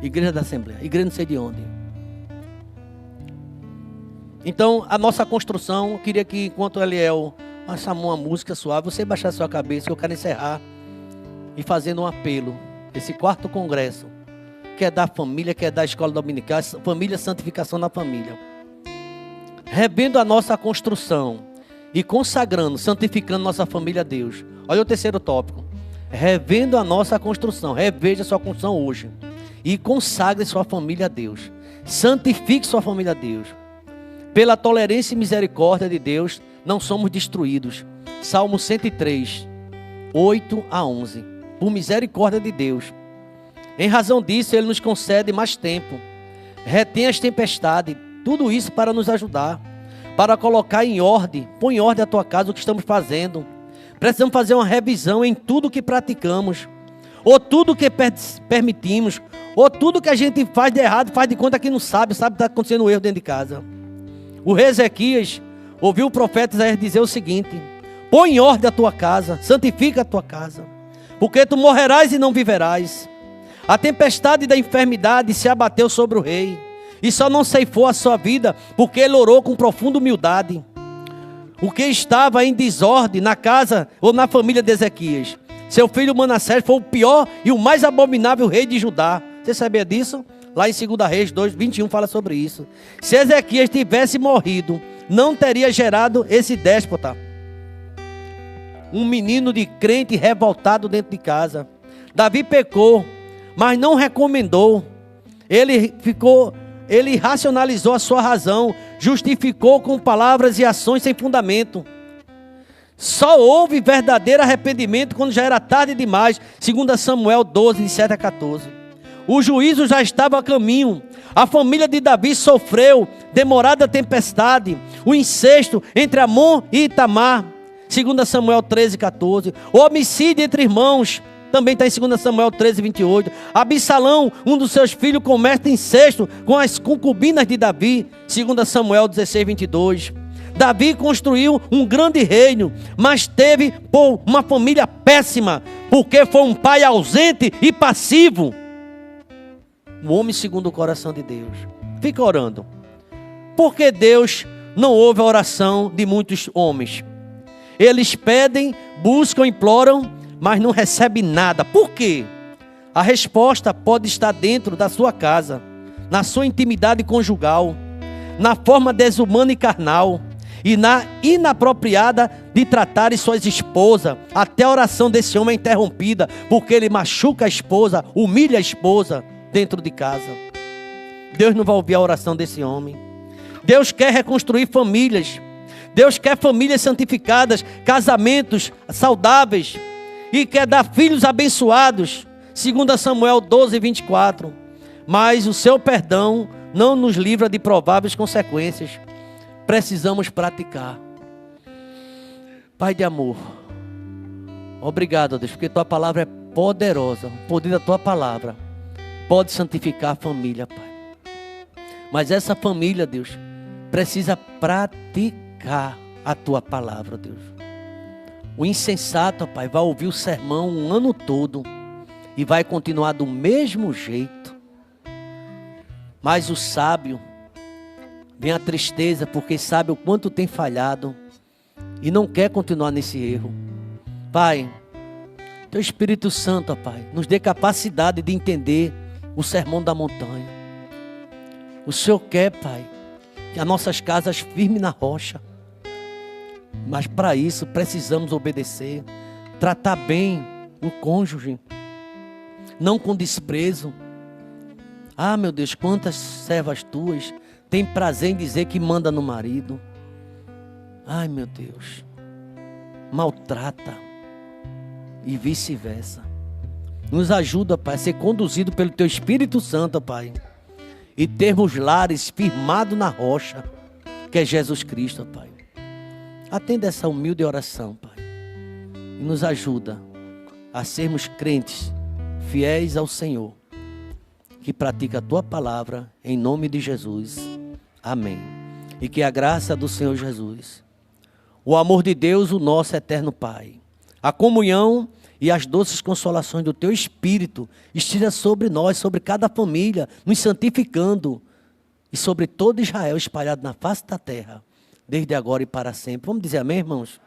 Igreja da Assembleia, igreja não sei de onde. Então, a nossa construção, eu queria que enquanto Eliel chamou uma música suave, você baixar a sua cabeça, que eu quero encerrar e fazendo um apelo. Esse 4º congresso, que é da família, que é da escola dominical, família, santificação na família. Revendo a nossa construção e consagrando, santificando nossa família a Deus. Olha o 3º tópico. Revendo a nossa construção, reveja a sua construção hoje. E consagre sua família a Deus. Santifique sua família a Deus. Pela tolerância e misericórdia de Deus, não somos destruídos. Salmo 103, 8 a 11. Por misericórdia de Deus. Em razão disso, Ele nos concede mais tempo. Retém as tempestades. Tudo isso para nos ajudar. Para colocar em ordem. Põe em ordem a tua casa o que estamos fazendo. Precisamos fazer uma revisão em tudo que praticamos. Ou tudo que permitimos. Ou tudo que a gente faz de errado, faz de conta que não sabe que está acontecendo um erro dentro de casa. O rei Ezequias ouviu o profeta Isaías dizer o seguinte. Põe em ordem a tua casa. Santifica a tua casa. Porque tu morrerás e não viverás. A tempestade da enfermidade se abateu sobre o rei. E só não ceifou a sua vida, porque ele orou com profunda humildade. O que estava em desordem na casa ou na família de Ezequias. Seu filho Manassés foi o pior e o mais abominável rei de Judá. Você sabia disso? Lá em 2 Reis 2:21 fala sobre isso. Se Ezequias tivesse morrido, não teria gerado esse déspota. Um menino de crente revoltado dentro de casa. Davi pecou, mas não recomendou. Ele racionalizou a sua razão, justificou com palavras e ações sem fundamento. Só houve verdadeiro arrependimento quando já era tarde demais. 2 Samuel 12, de 7 a 14. O juízo já estava a caminho. A família de Davi sofreu demorada tempestade, o incesto entre Amon e Itamar. 2 Samuel 13, 14. O homicídio entre irmãos, também está em 2 Samuel 13, 28. Absalão, um dos seus filhos, comete incesto com as concubinas de Davi. 2 Samuel 16, 22. Davi construiu um grande reino, mas teve uma família péssima, porque foi um pai ausente e passivo. Um homem segundo o coração de Deus. Fica orando. Porque Deus não ouve a oração de muitos homens. Eles pedem, buscam, imploram, mas não recebem nada. Por quê? A resposta pode estar dentro da sua casa, na sua intimidade conjugal, na forma desumana e carnal, e na inapropriada de tratar suas esposas. Até a oração desse homem é interrompida, porque ele machuca a esposa, humilha a esposa dentro de casa. Deus não vai ouvir a oração desse homem. Deus quer reconstruir famílias. Deus quer famílias santificadas, casamentos saudáveis, e quer dar filhos abençoados. 2 Samuel 12, 24. Mas o seu perdão não nos livra de prováveis consequências. Precisamos praticar. Pai de amor, obrigado, Deus, porque tua palavra é poderosa. O poder da tua palavra pode santificar a família, Pai. Mas essa família, Deus, precisa praticar a tua palavra, Deus. O insensato, Pai, vai ouvir o sermão um ano todo e vai continuar do mesmo jeito. Mas o sábio, vem a tristeza porque sabe o quanto tem falhado e não quer continuar nesse erro. Pai, teu Espírito Santo, Pai, nos dê capacidade de entender o sermão da montanha. O Senhor quer, Pai, que as nossas casas firmes na rocha. Mas para isso precisamos obedecer, tratar bem o cônjuge, não com desprezo. Ah, meu Deus, quantas servas tuas têm prazer em dizer que manda no marido. Ai, meu Deus, maltrata e vice-versa. Nos ajuda, Pai, a ser conduzido pelo Teu Espírito Santo, Pai, e termos lares firmados na rocha, que é Jesus Cristo, Pai. Atenda essa humilde oração, Pai, e nos ajuda a sermos crentes, fiéis ao Senhor, que pratica a Tua palavra, em nome de Jesus. Amém. E que a graça do Senhor Jesus, o amor de Deus, o nosso eterno Pai, a comunhão e as doces consolações do Teu Espírito esteja sobre nós, sobre cada família, nos santificando, e sobre todo Israel espalhado na face da terra, desde agora e para sempre. Vamos dizer amém, irmãos?